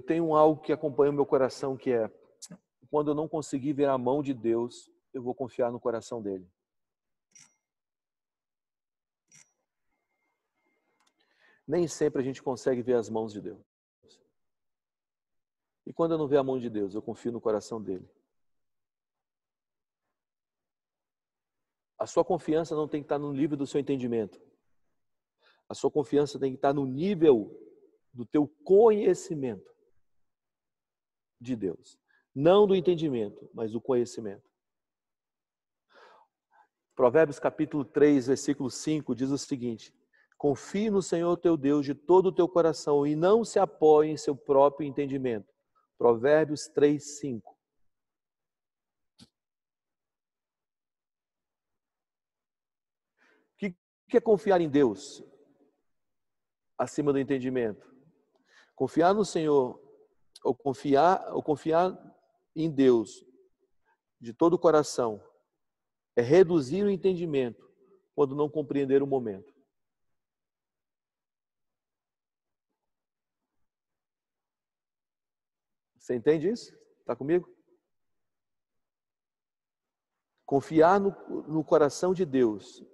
tenho algo que acompanha o meu coração, que é: quando eu não conseguir ver a mão de Deus, eu vou confiar no coração dele. Nem sempre a gente consegue ver as mãos de Deus. E quando eu não ver a mão de Deus, eu confio no coração dele. A sua confiança não tem que estar no nível do seu entendimento. A sua confiança tem que estar no nível do teu conhecimento de Deus. Não do entendimento, mas do conhecimento. Provérbios capítulo 3, versículo 5 diz o seguinte: confie no Senhor teu Deus de todo o teu coração e não se apoie em seu próprio entendimento. Provérbios 3, 5. O que é confiar em Deus acima do entendimento? Confiar no Senhor, ou confiar em Deus de todo o coração, é reduzir o entendimento quando não compreender o momento. Você entende isso? Está comigo? Confiar no coração de Deus,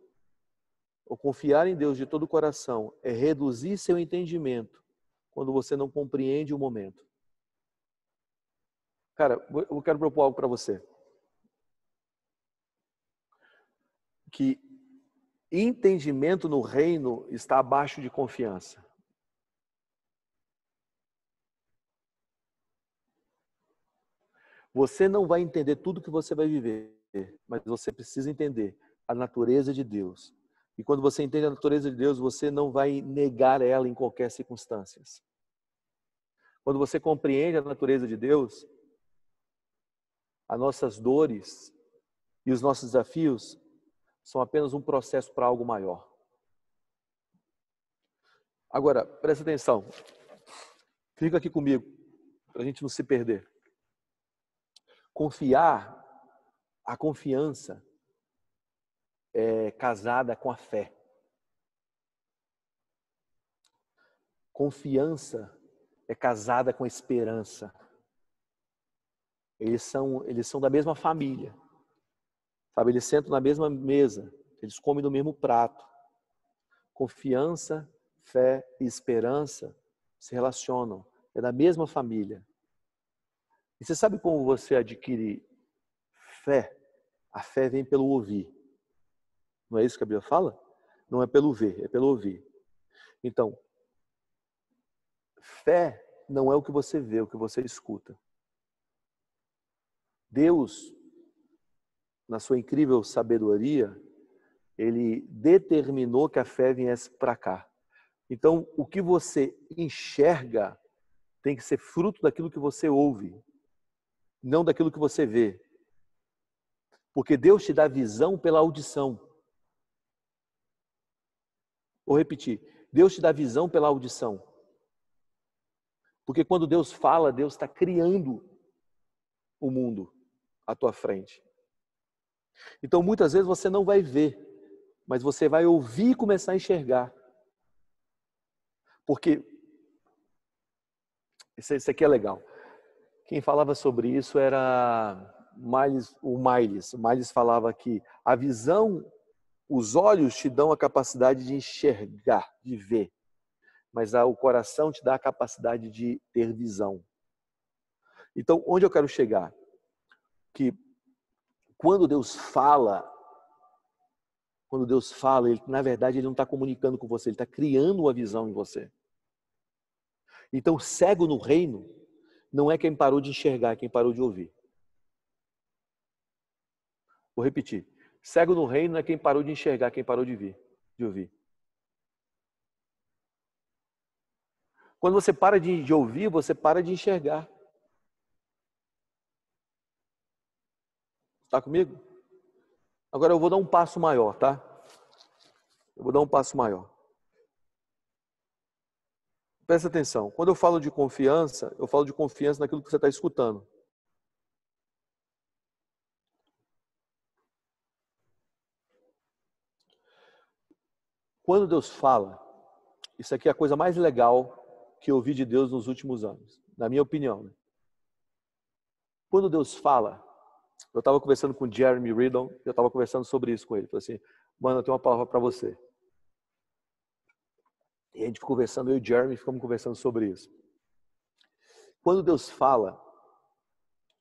ou confiar em Deus de todo o coração, é reduzir seu entendimento quando você não compreende o momento. Cara, eu quero propor algo para você. Que entendimento no reino está abaixo de confiança. Você não vai entender tudo que você vai viver, mas você precisa entender a natureza de Deus. E quando você entende a natureza de Deus, você não vai negar ela em qualquer circunstância. Quando você compreende a natureza de Deus, as nossas dores e os nossos desafios são apenas um processo para algo maior. Agora, presta atenção. Fica aqui comigo, para a gente não se perder. A confiança é casada com a fé. Confiança é casada com a esperança. Eles são da mesma família. Sabe, eles sentam na mesma mesa, eles comem do mesmo prato. Confiança, fé e esperança se relacionam, é da mesma família. E você sabe como você adquire fé? A fé vem pelo ouvir. Não é isso que a Bíblia fala? Não é pelo ver, é pelo ouvir. Então, fé não é o que você vê, é o que você escuta. Deus, na sua incrível sabedoria, Ele determinou que a fé viesse para cá. Então, o que você enxerga tem que ser fruto daquilo que você ouve, não daquilo que você vê. Porque Deus te dá visão pela audição. Vou repetir. Deus te dá visão pela audição. Porque quando Deus fala, Deus está criando o mundo à tua frente. Então, muitas vezes você não vai ver, mas você vai ouvir e começar a enxergar. Porque isso aqui é legal. Quem falava sobre isso era o Miles. O Miles falava que a visão, os olhos te dão a capacidade de enxergar, de ver. Mas o coração te dá a capacidade de ter visão. Então, onde eu quero chegar? Que quando Deus fala, ele, na verdade, ele não está comunicando com você, ele está criando uma visão em você. Então, cego no reino não é quem parou de enxergar, é quem parou de ouvir. Vou repetir. Cego no reino não é quem parou de enxergar, quem parou de ouvir. Quando você para de ouvir, você para de enxergar. Está comigo? Agora eu vou dar um passo maior, tá? Eu vou dar um passo maior. Presta atenção. Quando eu falo de confiança, eu falo de confiança naquilo que você está escutando. Quando Deus fala, isso aqui é a coisa mais legal que eu ouvi de Deus nos últimos anos, na minha opinião. Quando Deus fala, eu estava conversando com o Jeremy Riddle, eu estava conversando sobre isso com ele. Falei assim, mano, eu tenho uma palavra para você. E a gente ficou conversando, eu e o Jeremy ficamos conversando sobre isso. Quando Deus fala,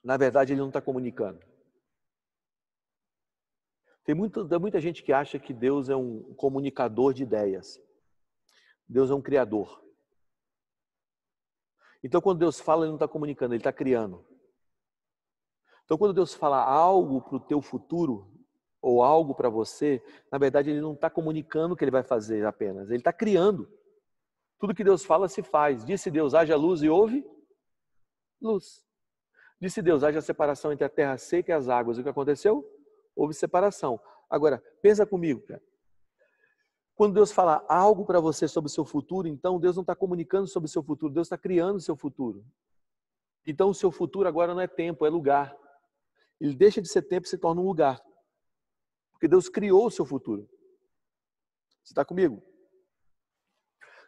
na verdade ele não está comunicando. Tem muita gente que acha que Deus é um comunicador de ideias. Deus é um criador. Então quando Deus fala, ele não está comunicando, ele está criando. Então quando Deus fala algo para o teu futuro, ou algo para você, na verdade ele não está comunicando o que ele vai fazer apenas, ele está criando. Tudo que Deus fala se faz. Disse Deus, haja luz e houve luz. Disse Deus, haja separação entre a terra seca e as águas. O que aconteceu? Houve separação. Agora, pensa comigo, cara. Quando Deus fala algo para você sobre o seu futuro, então Deus não está comunicando sobre o seu futuro, Deus está criando o seu futuro. Então o seu futuro agora não é tempo, é lugar. Ele deixa de ser tempo e se torna um lugar. Porque Deus criou o seu futuro. Você está comigo?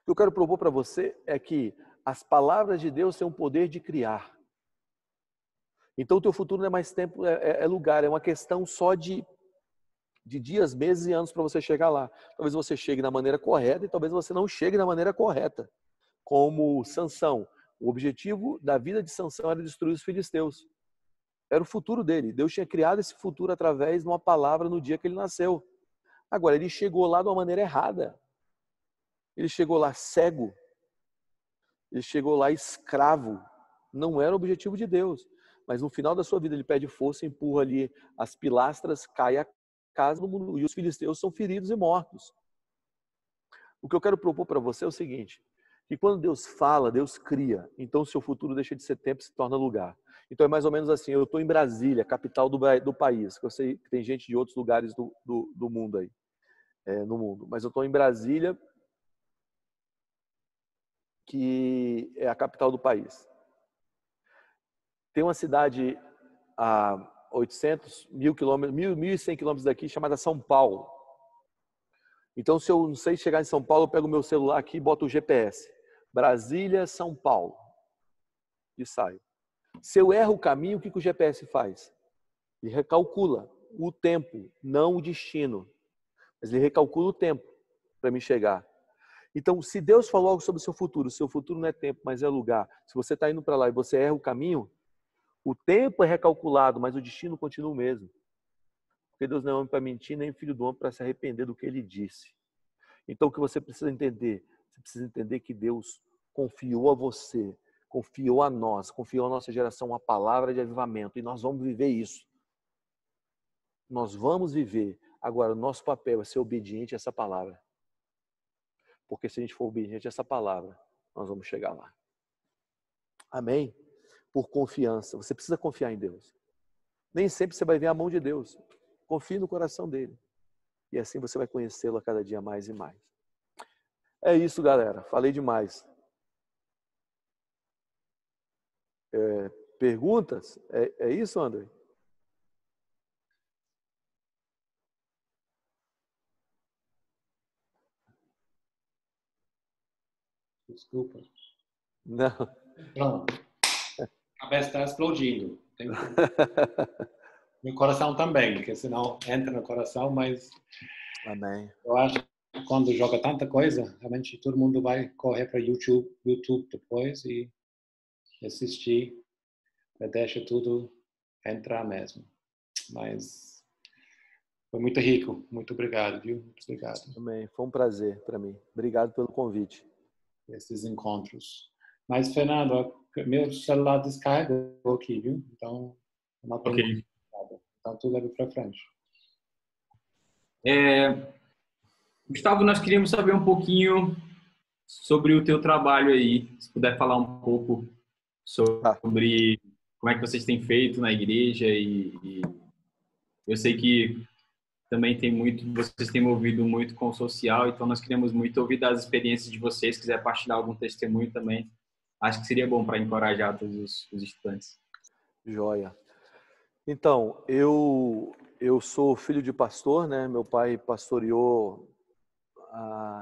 O que eu quero propor para você é que as palavras de Deus têm o poder de criar. Então o teu futuro não é mais tempo, é lugar, é uma questão só de dias, meses e anos para você chegar lá. Talvez você chegue da maneira correta e talvez você não chegue da maneira correta. Como Sansão. O objetivo da vida de Sansão era destruir os filisteus. Era o futuro dele. Deus tinha criado esse futuro através de uma palavra no dia que ele nasceu. Agora, ele chegou lá de uma maneira errada. Ele chegou lá cego. Ele chegou lá escravo. Não era o objetivo de Deus. Mas no final da sua vida ele pede força, empurra ali as pilastras, cai a casa do mundo. E os filisteus são feridos e mortos. O que eu quero propor para você é o seguinte. Que quando Deus fala, Deus cria. Então o seu futuro deixa de ser tempo e se torna lugar. Então é mais ou menos assim. Eu estou em Brasília, capital do país. Eu sei que tem gente de outros lugares do mundo aí. No mundo. Mas eu estou em Brasília, que é a capital do país. Tem uma cidade a 800, 1.100 quilômetros daqui, chamada São Paulo. Então, se eu não sei chegar em São Paulo, eu pego o meu celular aqui e boto o GPS. Brasília, São Paulo. E saio. Se eu erro o caminho, o que o GPS faz? Ele recalcula o tempo, não o destino. Mas ele recalcula o tempo para me chegar. Então, se Deus falou algo sobre o seu futuro não é tempo, mas é lugar. Se você está indo para lá e você erra o caminho, o tempo é recalculado, mas o destino continua o mesmo. Porque Deus não é homem para mentir, nem filho do homem para se arrepender do que ele disse. Então, o que você precisa entender? Você precisa entender que Deus confiou a você, confiou a nós, confiou a nossa geração uma palavra de avivamento. E nós vamos viver isso. Nós vamos viver. Agora, o nosso papel é ser obediente a essa palavra. Porque se a gente for obediente a essa palavra, nós vamos chegar lá. Amém? Por confiança. Você precisa confiar em Deus. Nem sempre você vai ver a mão de Deus. Confie no coração dele. E assim você vai conhecê-lo a cada dia mais e mais. É isso, galera. Falei demais. Perguntas? É isso, André? Desculpa. Não. Pronto. A cabeça está explodindo. Meu coração também, porque senão entra no coração, mas Amém. eu acho que quando joga tanta coisa, realmente todo mundo vai correr para YouTube depois e assistir, deixa tudo entrar mesmo. Mas foi muito rico, muito obrigado, viu? Muito obrigado. Amém. Foi um prazer para mim. Obrigado pelo convite. Esses encontros. Mas, Fernando, meu celular descarregou aqui, viu? Então, não tem Ok. nada. Então, tudo leva para frente. Gustavo, nós queríamos saber um pouquinho sobre o teu trabalho aí. Se puder falar um pouco sobre como é que vocês têm feito na igreja e eu sei que também vocês têm movido muito com o social, então nós queremos muito ouvir das experiências de vocês. Se quiser partilhar algum testemunho também, acho que seria bom para encorajar todos os estudantes. Joia. Então, eu sou filho de pastor, né? Meu pai pastoreou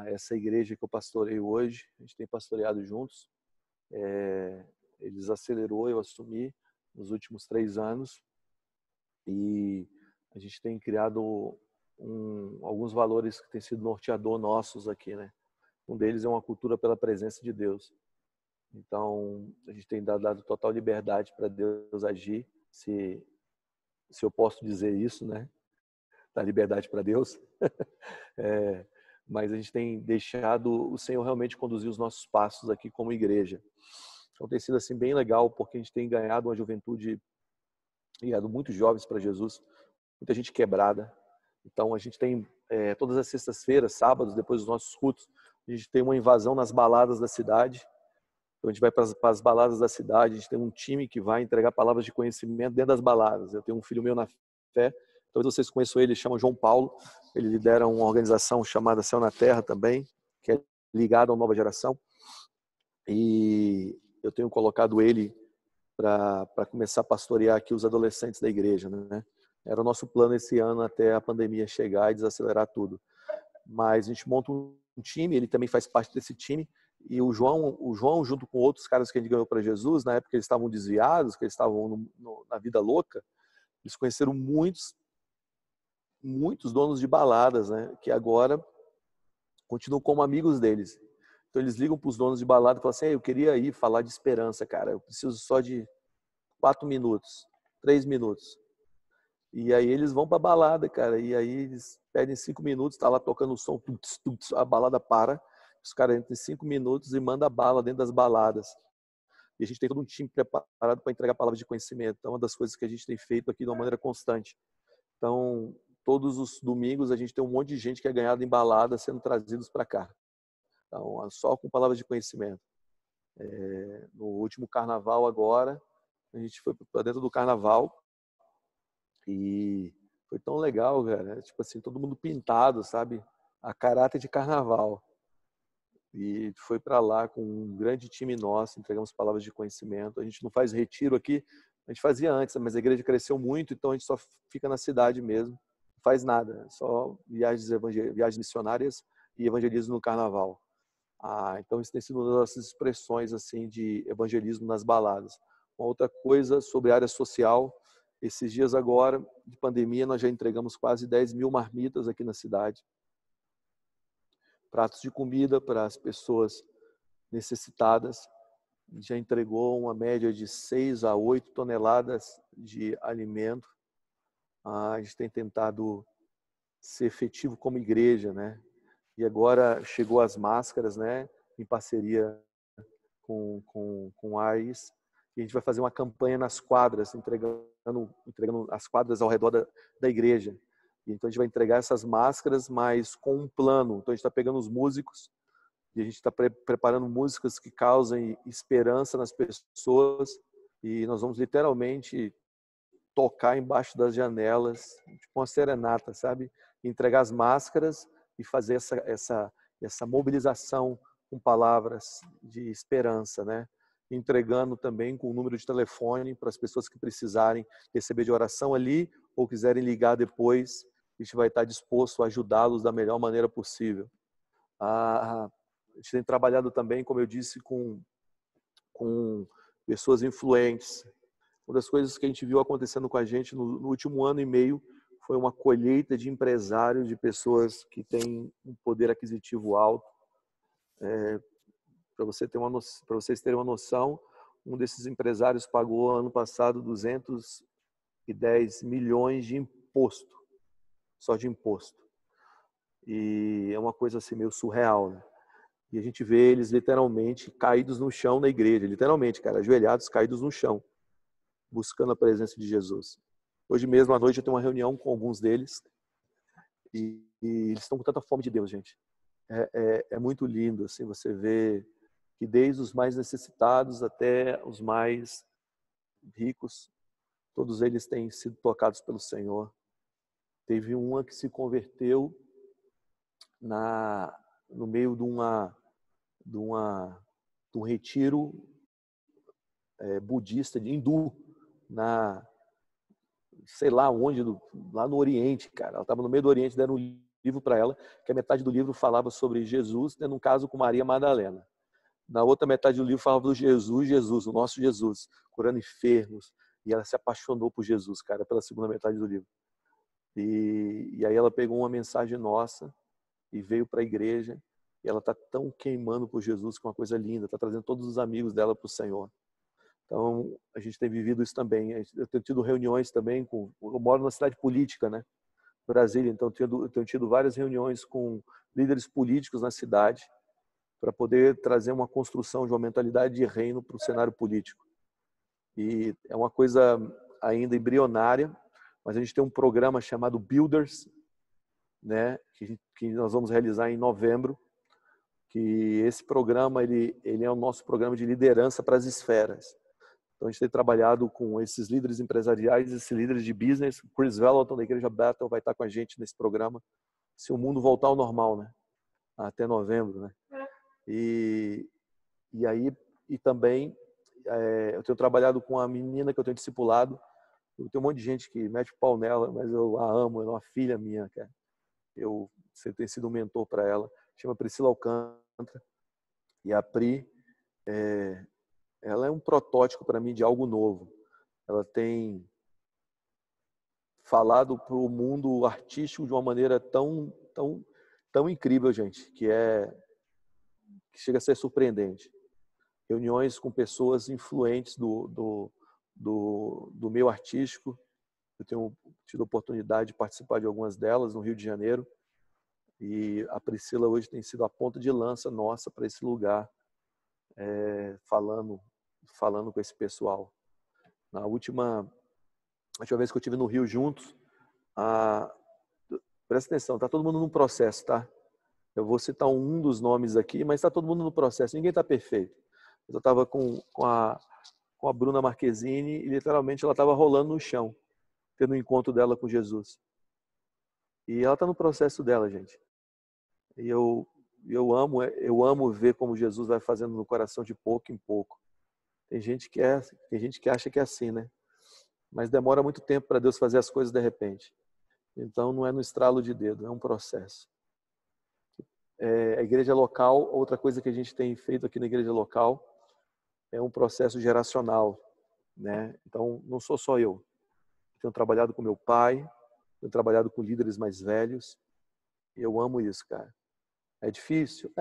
essa igreja que eu pastoreio hoje. A gente tem pastoreado juntos. Ele desacelerou, eu assumi nos últimos 3 anos. E a gente tem criado alguns valores que têm sido norteador nossos aqui, né? Um deles é uma cultura pela presença de Deus. Então, a gente tem dado total liberdade para Deus agir, se eu posso dizer isso, né? Dar liberdade para Deus. Mas a gente tem deixado o Senhor realmente conduzir os nossos passos aqui como igreja. Então, tem sido assim bem legal, porque a gente tem ganhado uma juventude, ganhado muitos jovens para Jesus, muita gente quebrada. Então, a gente tem, todas as sextas-feiras, sábados, depois dos nossos cultos, a gente tem uma invasão nas baladas da cidade. Então, a gente vai para as baladas da cidade, a gente tem um time que vai entregar palavras de conhecimento dentro das baladas. Eu tenho um filho meu na fé, talvez vocês conheçam ele, chama João Paulo. Ele lidera uma organização chamada Céu na Terra também, que é ligada à nova geração. E eu tenho colocado ele para começar a pastorear aqui os adolescentes da igreja, né? Era o nosso plano esse ano até a pandemia chegar e desacelerar tudo. Mas a gente monta um time, ele também faz parte desse time. E o João, junto com outros caras que a gente ganhou para Jesus, na época eles estavam desviados, que eles estavam na vida louca, eles conheceram muitos donos de baladas, né? Que agora continuam como amigos deles. Então eles ligam para os donos de balada e falam assim: eu queria ir falar de esperança, cara. Eu preciso só de 4 minutos, 3 minutos. E aí eles vão para a balada, cara. E aí eles pedem 5 minutos, tá lá tocando o som, tuts, tuts, a balada para. Os caras entram em 5 minutos e mandam a bala dentro das baladas. E a gente tem todo um time preparado para entregar palavras de conhecimento. Então, é uma das coisas que a gente tem feito aqui de uma maneira constante. Então, todos os domingos a gente tem um monte de gente que é ganhada em balada sendo trazidos para cá. Então, só com palavras de conhecimento. No último carnaval agora, a gente foi para dentro do carnaval e foi tão legal, cara. Tipo assim, todo mundo pintado, sabe? A caráter de carnaval. E foi para lá com um grande time nosso, entregamos palavras de conhecimento. A gente não faz retiro aqui, a gente fazia antes, mas a igreja cresceu muito, então a gente só fica na cidade mesmo, não faz nada, só viagens missionárias e evangelismo no carnaval. Então isso tem sido uma das nossas expressões assim de evangelismo nas baladas. Uma outra coisa sobre a área social, esses dias agora de pandemia nós já entregamos quase 10 mil marmitas aqui na cidade. Pratos de comida para as pessoas necessitadas. Já entregou uma média de 6 a 8 toneladas de alimento. A gente tem tentado ser efetivo como igreja, né? E agora chegou as máscaras, né? Em parceria com a AIS. E a gente vai fazer uma campanha nas quadras, entregando as quadras ao redor da igreja. Então a gente vai entregar essas máscaras, mas com um plano. Então a gente está pegando os músicos E a gente está preparando músicas que causem esperança nas pessoas. E nós vamos literalmente tocar embaixo das janelas, tipo uma serenata, sabe? Entregar as máscaras e fazer essa mobilização com palavras de esperança, né? Entregando também com o número de telefone para as pessoas que precisarem receber de oração ali ou quiserem ligar depois. A gente vai estar disposto a ajudá-los da melhor maneira possível. A gente tem trabalhado também, como eu disse, com pessoas influentes. Uma das coisas que a gente viu acontecendo com a gente no último ano e meio foi uma colheita de empresários, de pessoas que têm um poder aquisitivo alto. Para vocês terem uma noção, um desses empresários pagou ano passado 210 milhões de imposto, só de imposto. E é uma coisa assim meio surreal, né? E a gente vê eles literalmente caídos no chão na igreja, literalmente, cara, ajoelhados, caídos no chão, buscando a presença de Jesus. Hoje mesmo à noite eu tenho uma reunião com alguns deles e eles estão com tanta fome de Deus, gente. É muito lindo, assim, você vê que desde os mais necessitados até os mais ricos, todos eles têm sido tocados pelo Senhor. Teve uma que se converteu no meio de um retiro budista, de hindu, sei lá onde, lá no Oriente, cara. Ela estava no meio do Oriente, deram um livro para ela, que a metade do livro falava sobre Jesus, tendo um caso com Maria Madalena. Na outra metade do livro falava do Jesus, o nosso Jesus, curando enfermos. E ela se apaixonou por Jesus, cara, pela segunda metade do livro. E aí ela pegou uma mensagem nossa e veio para a igreja. E ela está tão queimando por Jesus, que é uma coisa linda. Está trazendo todos os amigos dela para o Senhor. Então, a gente tem vivido isso também. Eu tenho tido reuniões também eu moro na cidade política, né? Brasília. Então, eu tenho tido várias reuniões com líderes políticos na cidade para poder trazer uma construção de uma mentalidade de reino para o cenário político. E é uma coisa ainda embrionária, mas a gente tem um programa chamado Builders, né? Que nós vamos realizar em novembro. Que esse programa ele é o nosso programa de liderança para as esferas. Então, a gente tem trabalhado com esses líderes empresariais, esses líderes de business. Chris Vallotton, da Igreja Bethel, vai estar com a gente nesse programa, se o mundo voltar ao normal, né? Até novembro, né? E também, eu tenho trabalhado com a menina que eu tenho discipulado. Eu tenho um monte de gente que mete o pau nela, mas eu a amo, ela é uma filha minha, cara. Você tem sido um mentor para ela. Chama Priscila Alcântara. E a Pri, ela é um protótipo para mim de algo novo. Ela tem falado para o mundo artístico de uma maneira tão incrível, gente, que chega a ser surpreendente. Reuniões com pessoas influentes do meio artístico. Eu tenho tido a oportunidade de participar de algumas delas no Rio de Janeiro. E a Priscila hoje tem sido a ponta de lança nossa para esse lugar, falando com esse pessoal. Na última vez que eu estive no Rio juntos, presta atenção, está todo mundo no processo, tá? Eu vou citar um dos nomes aqui, mas está todo mundo no processo, ninguém está perfeito. Eu estava com a Bruna Marquezine e literalmente ela estava rolando no chão, tendo um encontro dela com Jesus. E ela está no processo dela, gente. E eu amo ver como Jesus vai fazendo no coração de pouco em pouco. Tem gente que acha que é assim, né? Mas demora muito tempo para Deus fazer as coisas de repente. Então não é no estralo de dedo, é um processo. A igreja local, outra coisa que a gente tem feito aqui na igreja local é um processo geracional, né? Então não sou só eu. Tenho trabalhado com meu pai, tenho trabalhado com líderes mais velhos. Eu amo isso, cara. É difícil?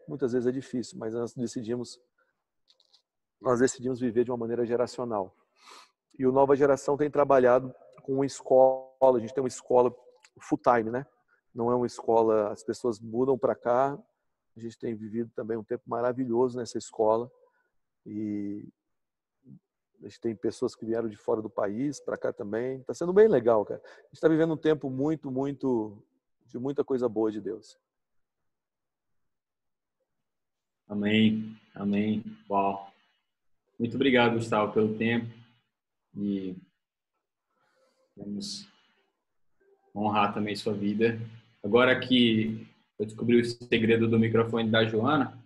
Muitas vezes é difícil, mas nós decidimos viver de uma maneira geracional. E o Nova Geração tem trabalhado com uma escola, a gente tem uma escola full time, né? Não é uma escola, as pessoas mudam para cá, a gente tem vivido também um tempo maravilhoso nessa escola e a gente tem pessoas que vieram de fora do país para cá também, está sendo bem legal, cara. A gente está vivendo um tempo de muita coisa boa de Deus. Amém. Amém. Uau. Muito obrigado, Gustavo, pelo tempo. E vamos honrar também sua vida. Agora que eu descobri o segredo do microfone da Joana,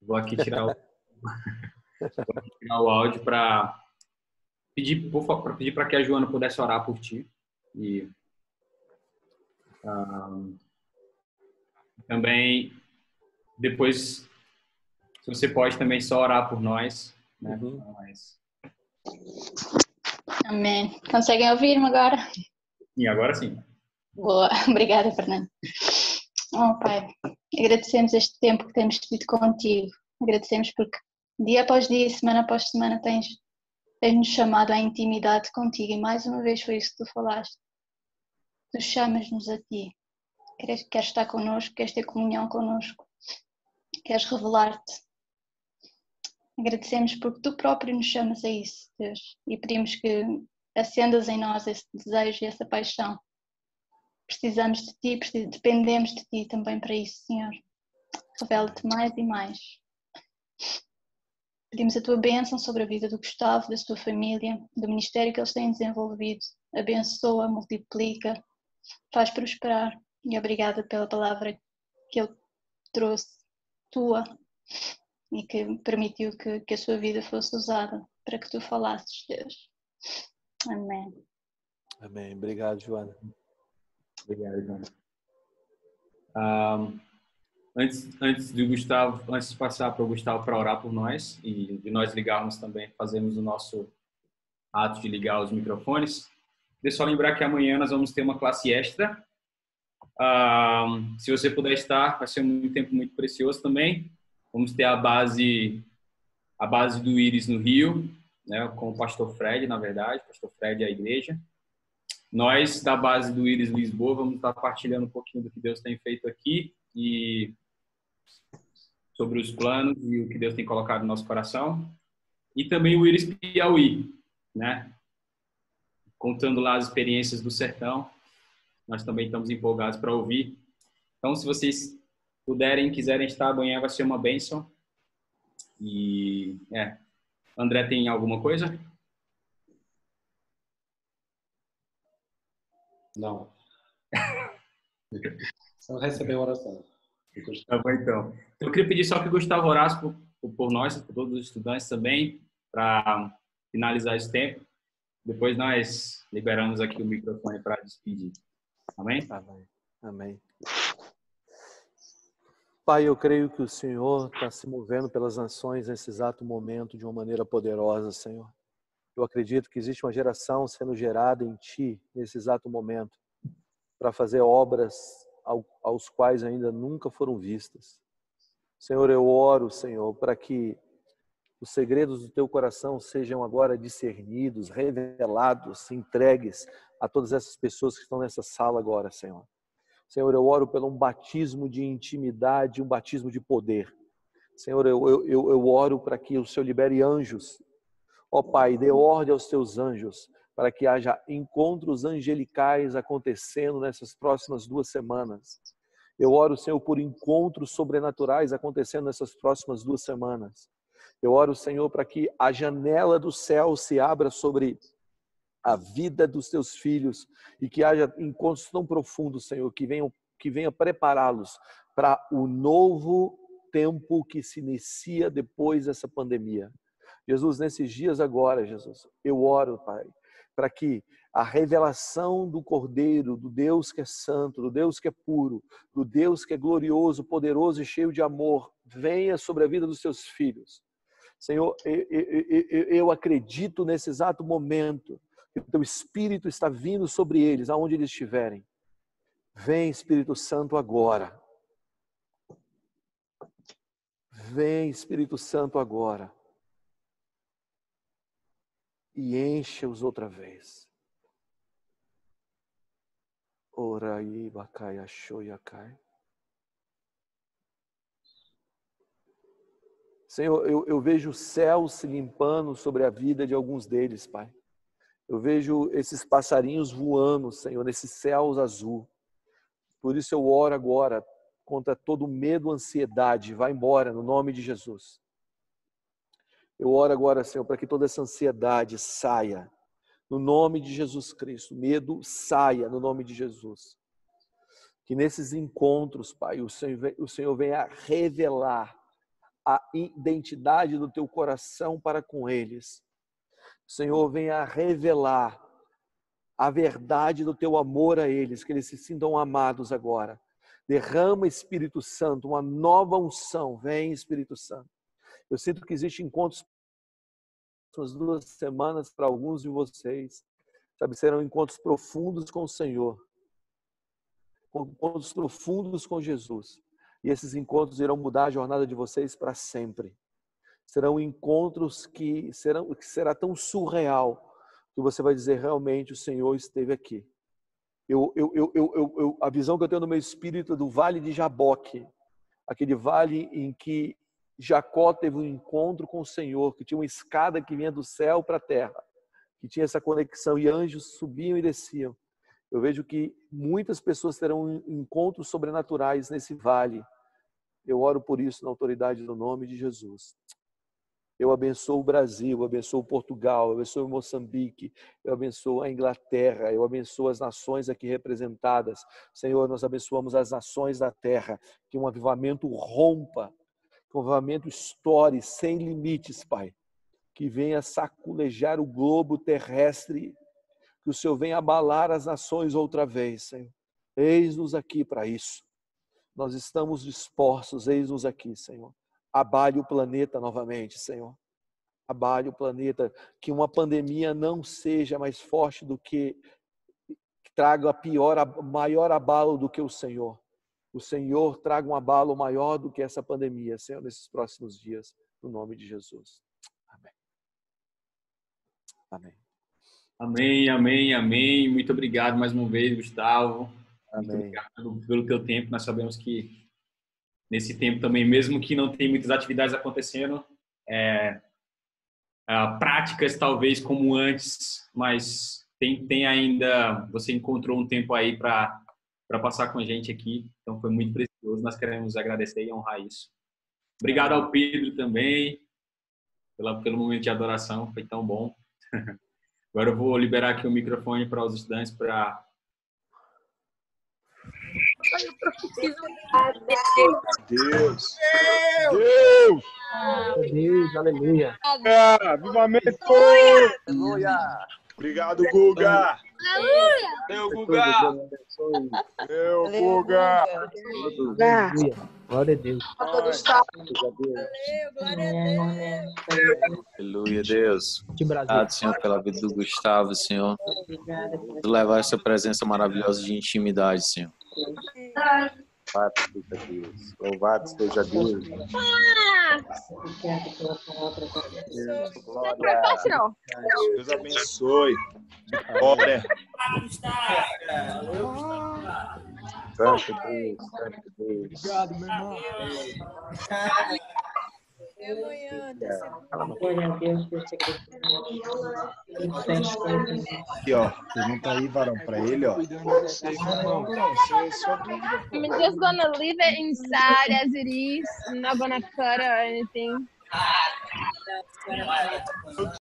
vou aqui tirar o áudio para pedir para que a Joana pudesse orar por ti. E também, depois, se você pode também só orar por nós, né? Mas... Amém. Conseguem ouvir-me agora? E agora sim. Boa. Obrigada, Fernando. Oh, Pai, agradecemos este tempo que temos tido contigo. Agradecemos porque dia após dia, semana após semana, tens-nos chamado à intimidade contigo. E mais uma vez foi isso que tu falaste. Tu chamas-nos a ti. Queres estar connosco, queres ter comunhão connosco, queres revelar-te. Agradecemos porque tu próprio nos chamas a isso, Deus. E pedimos que acendas em nós esse desejo e essa paixão. Precisamos de ti, dependemos de ti também para isso, Senhor. Revela-te mais e mais. Pedimos a tua bênção sobre a vida do Gustavo, da sua família, do ministério que eles têm desenvolvido. Abençoa, multiplica, faz prosperar. E obrigada pela palavra que ele trouxe, tua, e que permitiu que a sua vida fosse usada para que tu falasses, Deus. Amém. Amém. Obrigado, Joana. Obrigado, Joana. Antes de passar para o Gustavo para orar por nós e de nós ligarmos também, fazemos o nosso ato de ligar os microfones. Deixa eu só lembrar que amanhã nós vamos ter uma classe extra. Se você puder estar, vai ser um tempo muito precioso também. Vamos ter a base do Íris no Rio, né, com o pastor Fred, na verdade, pastor Fred e a igreja. Nós, da base do Íris Lisboa, vamos estar partilhando um pouquinho do que Deus tem feito aqui e sobre os planos e o que Deus tem colocado no nosso coração. E também o Íris Piauí, né, contando lá as experiências do sertão. Nós também estamos empolgados para ouvir. Então, se vocês puderem, quiserem estar, amanhã vai ser uma bênção. E, André, tem alguma coisa? Não. Só receber a oração. Tá bom, então. Eu queria pedir só que o Gustavo orasse por nós, por todos os estudantes também, para finalizar esse tempo. Depois nós liberamos aqui o microfone para despedir. Amém? Amém. Amém. Pai, eu creio que o Senhor está se movendo pelas nações nesse exato momento de uma maneira poderosa, Senhor. Eu acredito que existe uma geração sendo gerada em Ti nesse exato momento para fazer obras aos quais ainda nunca foram vistas. Senhor, eu oro, Senhor, para que os segredos do Teu coração sejam agora discernidos, revelados, entregues a todas essas pessoas que estão nessa sala agora, Senhor. Senhor, eu oro pelo um batismo de intimidade, um batismo de poder. Senhor, eu oro para que o Senhor libere anjos. Ó Pai, dê ordem aos Teus anjos para que haja encontros angelicais acontecendo nessas próximas 2 semanas. Eu oro, Senhor, por encontros sobrenaturais acontecendo nessas próximas 2 semanas. Eu oro, Senhor, para que a janela do céu se abra sobre a vida dos Teus filhos e que haja encontros tão profundos, Senhor, que venha prepará-los para o novo tempo que se inicia depois dessa pandemia. Jesus, nesses dias agora, Jesus, eu oro, Pai, para que a revelação do Cordeiro, do Deus que é santo, do Deus que é puro, do Deus que é glorioso, poderoso e cheio de amor, venha sobre a vida dos Teus filhos. Senhor, eu acredito nesse exato momento que o Teu Espírito está vindo sobre eles, aonde eles estiverem. Vem, Espírito Santo, agora. Vem, Espírito Santo, agora. E enche-os outra vez. Orai, bacai, achoiacai. Senhor, eu vejo o céu se limpando sobre a vida de alguns deles, Pai. Eu vejo esses passarinhos voando, Senhor, nesses céus azul. Por isso eu oro agora contra todo medo, ansiedade. Vai embora, no nome de Jesus. Eu oro agora, Senhor, para que toda essa ansiedade saia, no nome de Jesus Cristo. Medo saia, no nome de Jesus. Que nesses encontros, Pai, o Senhor venha revelar a identidade do teu coração para com eles. O Senhor venha revelar a verdade do teu amor a eles, que eles se sintam amados agora. Derrama, Espírito Santo, uma nova unção. Vem, Espírito Santo. Eu sinto que existem encontros nas 2 semanas para alguns de vocês. Sabe, serão encontros profundos com o Senhor. Encontros profundos com Jesus. E esses encontros irão mudar a jornada de vocês para sempre. Serão encontros que será tão surreal que você vai dizer, realmente o Senhor esteve aqui. A visão que eu tenho no meu espírito é do Vale de Jaboque, aquele vale em que Jacó teve um encontro com o Senhor, que tinha uma escada que vinha do céu para a terra, que tinha essa conexão e anjos subiam e desciam. Eu vejo que muitas pessoas terão encontros sobrenaturais nesse vale. Eu oro por isso na autoridade do nome de Jesus. Eu abençoo o Brasil, eu abençoo Portugal, eu abençoo Moçambique, eu abençoo a Inglaterra, eu abençoo as nações aqui representadas. Senhor, nós abençoamos as nações da terra, que um avivamento rompa, que um avivamento estoure sem limites, Pai. Que venha saculejar o globo terrestre, que o Senhor venha abalar as nações outra vez, Senhor. Eis-nos aqui para isso. Nós estamos dispostos, eis-nos aqui, Senhor. Abale o planeta novamente, Senhor. Abale o planeta, que uma pandemia não seja mais forte do que traga maior abalo do que o Senhor. O Senhor traga um abalo maior do que essa pandemia, Senhor, nesses próximos dias, no nome de Jesus. Amém. Amém. Amém, amém, amém. Muito obrigado mais uma vez, Gustavo. Amém. Muito obrigado pelo teu tempo. Nós sabemos que nesse tempo também, mesmo que não tenha muitas atividades acontecendo, práticas talvez como antes, mas tem ainda, você encontrou um tempo aí para passar com a gente aqui, então foi muito precioso. Nós queremos agradecer e honrar isso. Obrigado ao Pedro também pelo momento de adoração, foi tão bom. Agora eu vou liberar aqui o microfone para os estudantes para... Deus! Deus, aleluia. Avivamento! Aleluia! Obrigado, Guga! Aleluia! Meu Guga! Meu Guga! Aleluia. Glória a Deus. Aleluia, Deus. De Brasil. Obrigado, Senhor, pela vida do Gustavo, Senhor. Por levar essa presença maravilhosa de intimidade, Senhor. Louvado seja Deus. Louvado seja Deus. Glória. Deus abençoe. Vitória. Santo Deus, Santo Deus. Obrigado, meu irmão. Glória a Deus por ser Aqui, ó. Pergunta aí, varão, pra ele, ó. I'm just gonna leave it inside as it is. I'm not gonna cut or anything.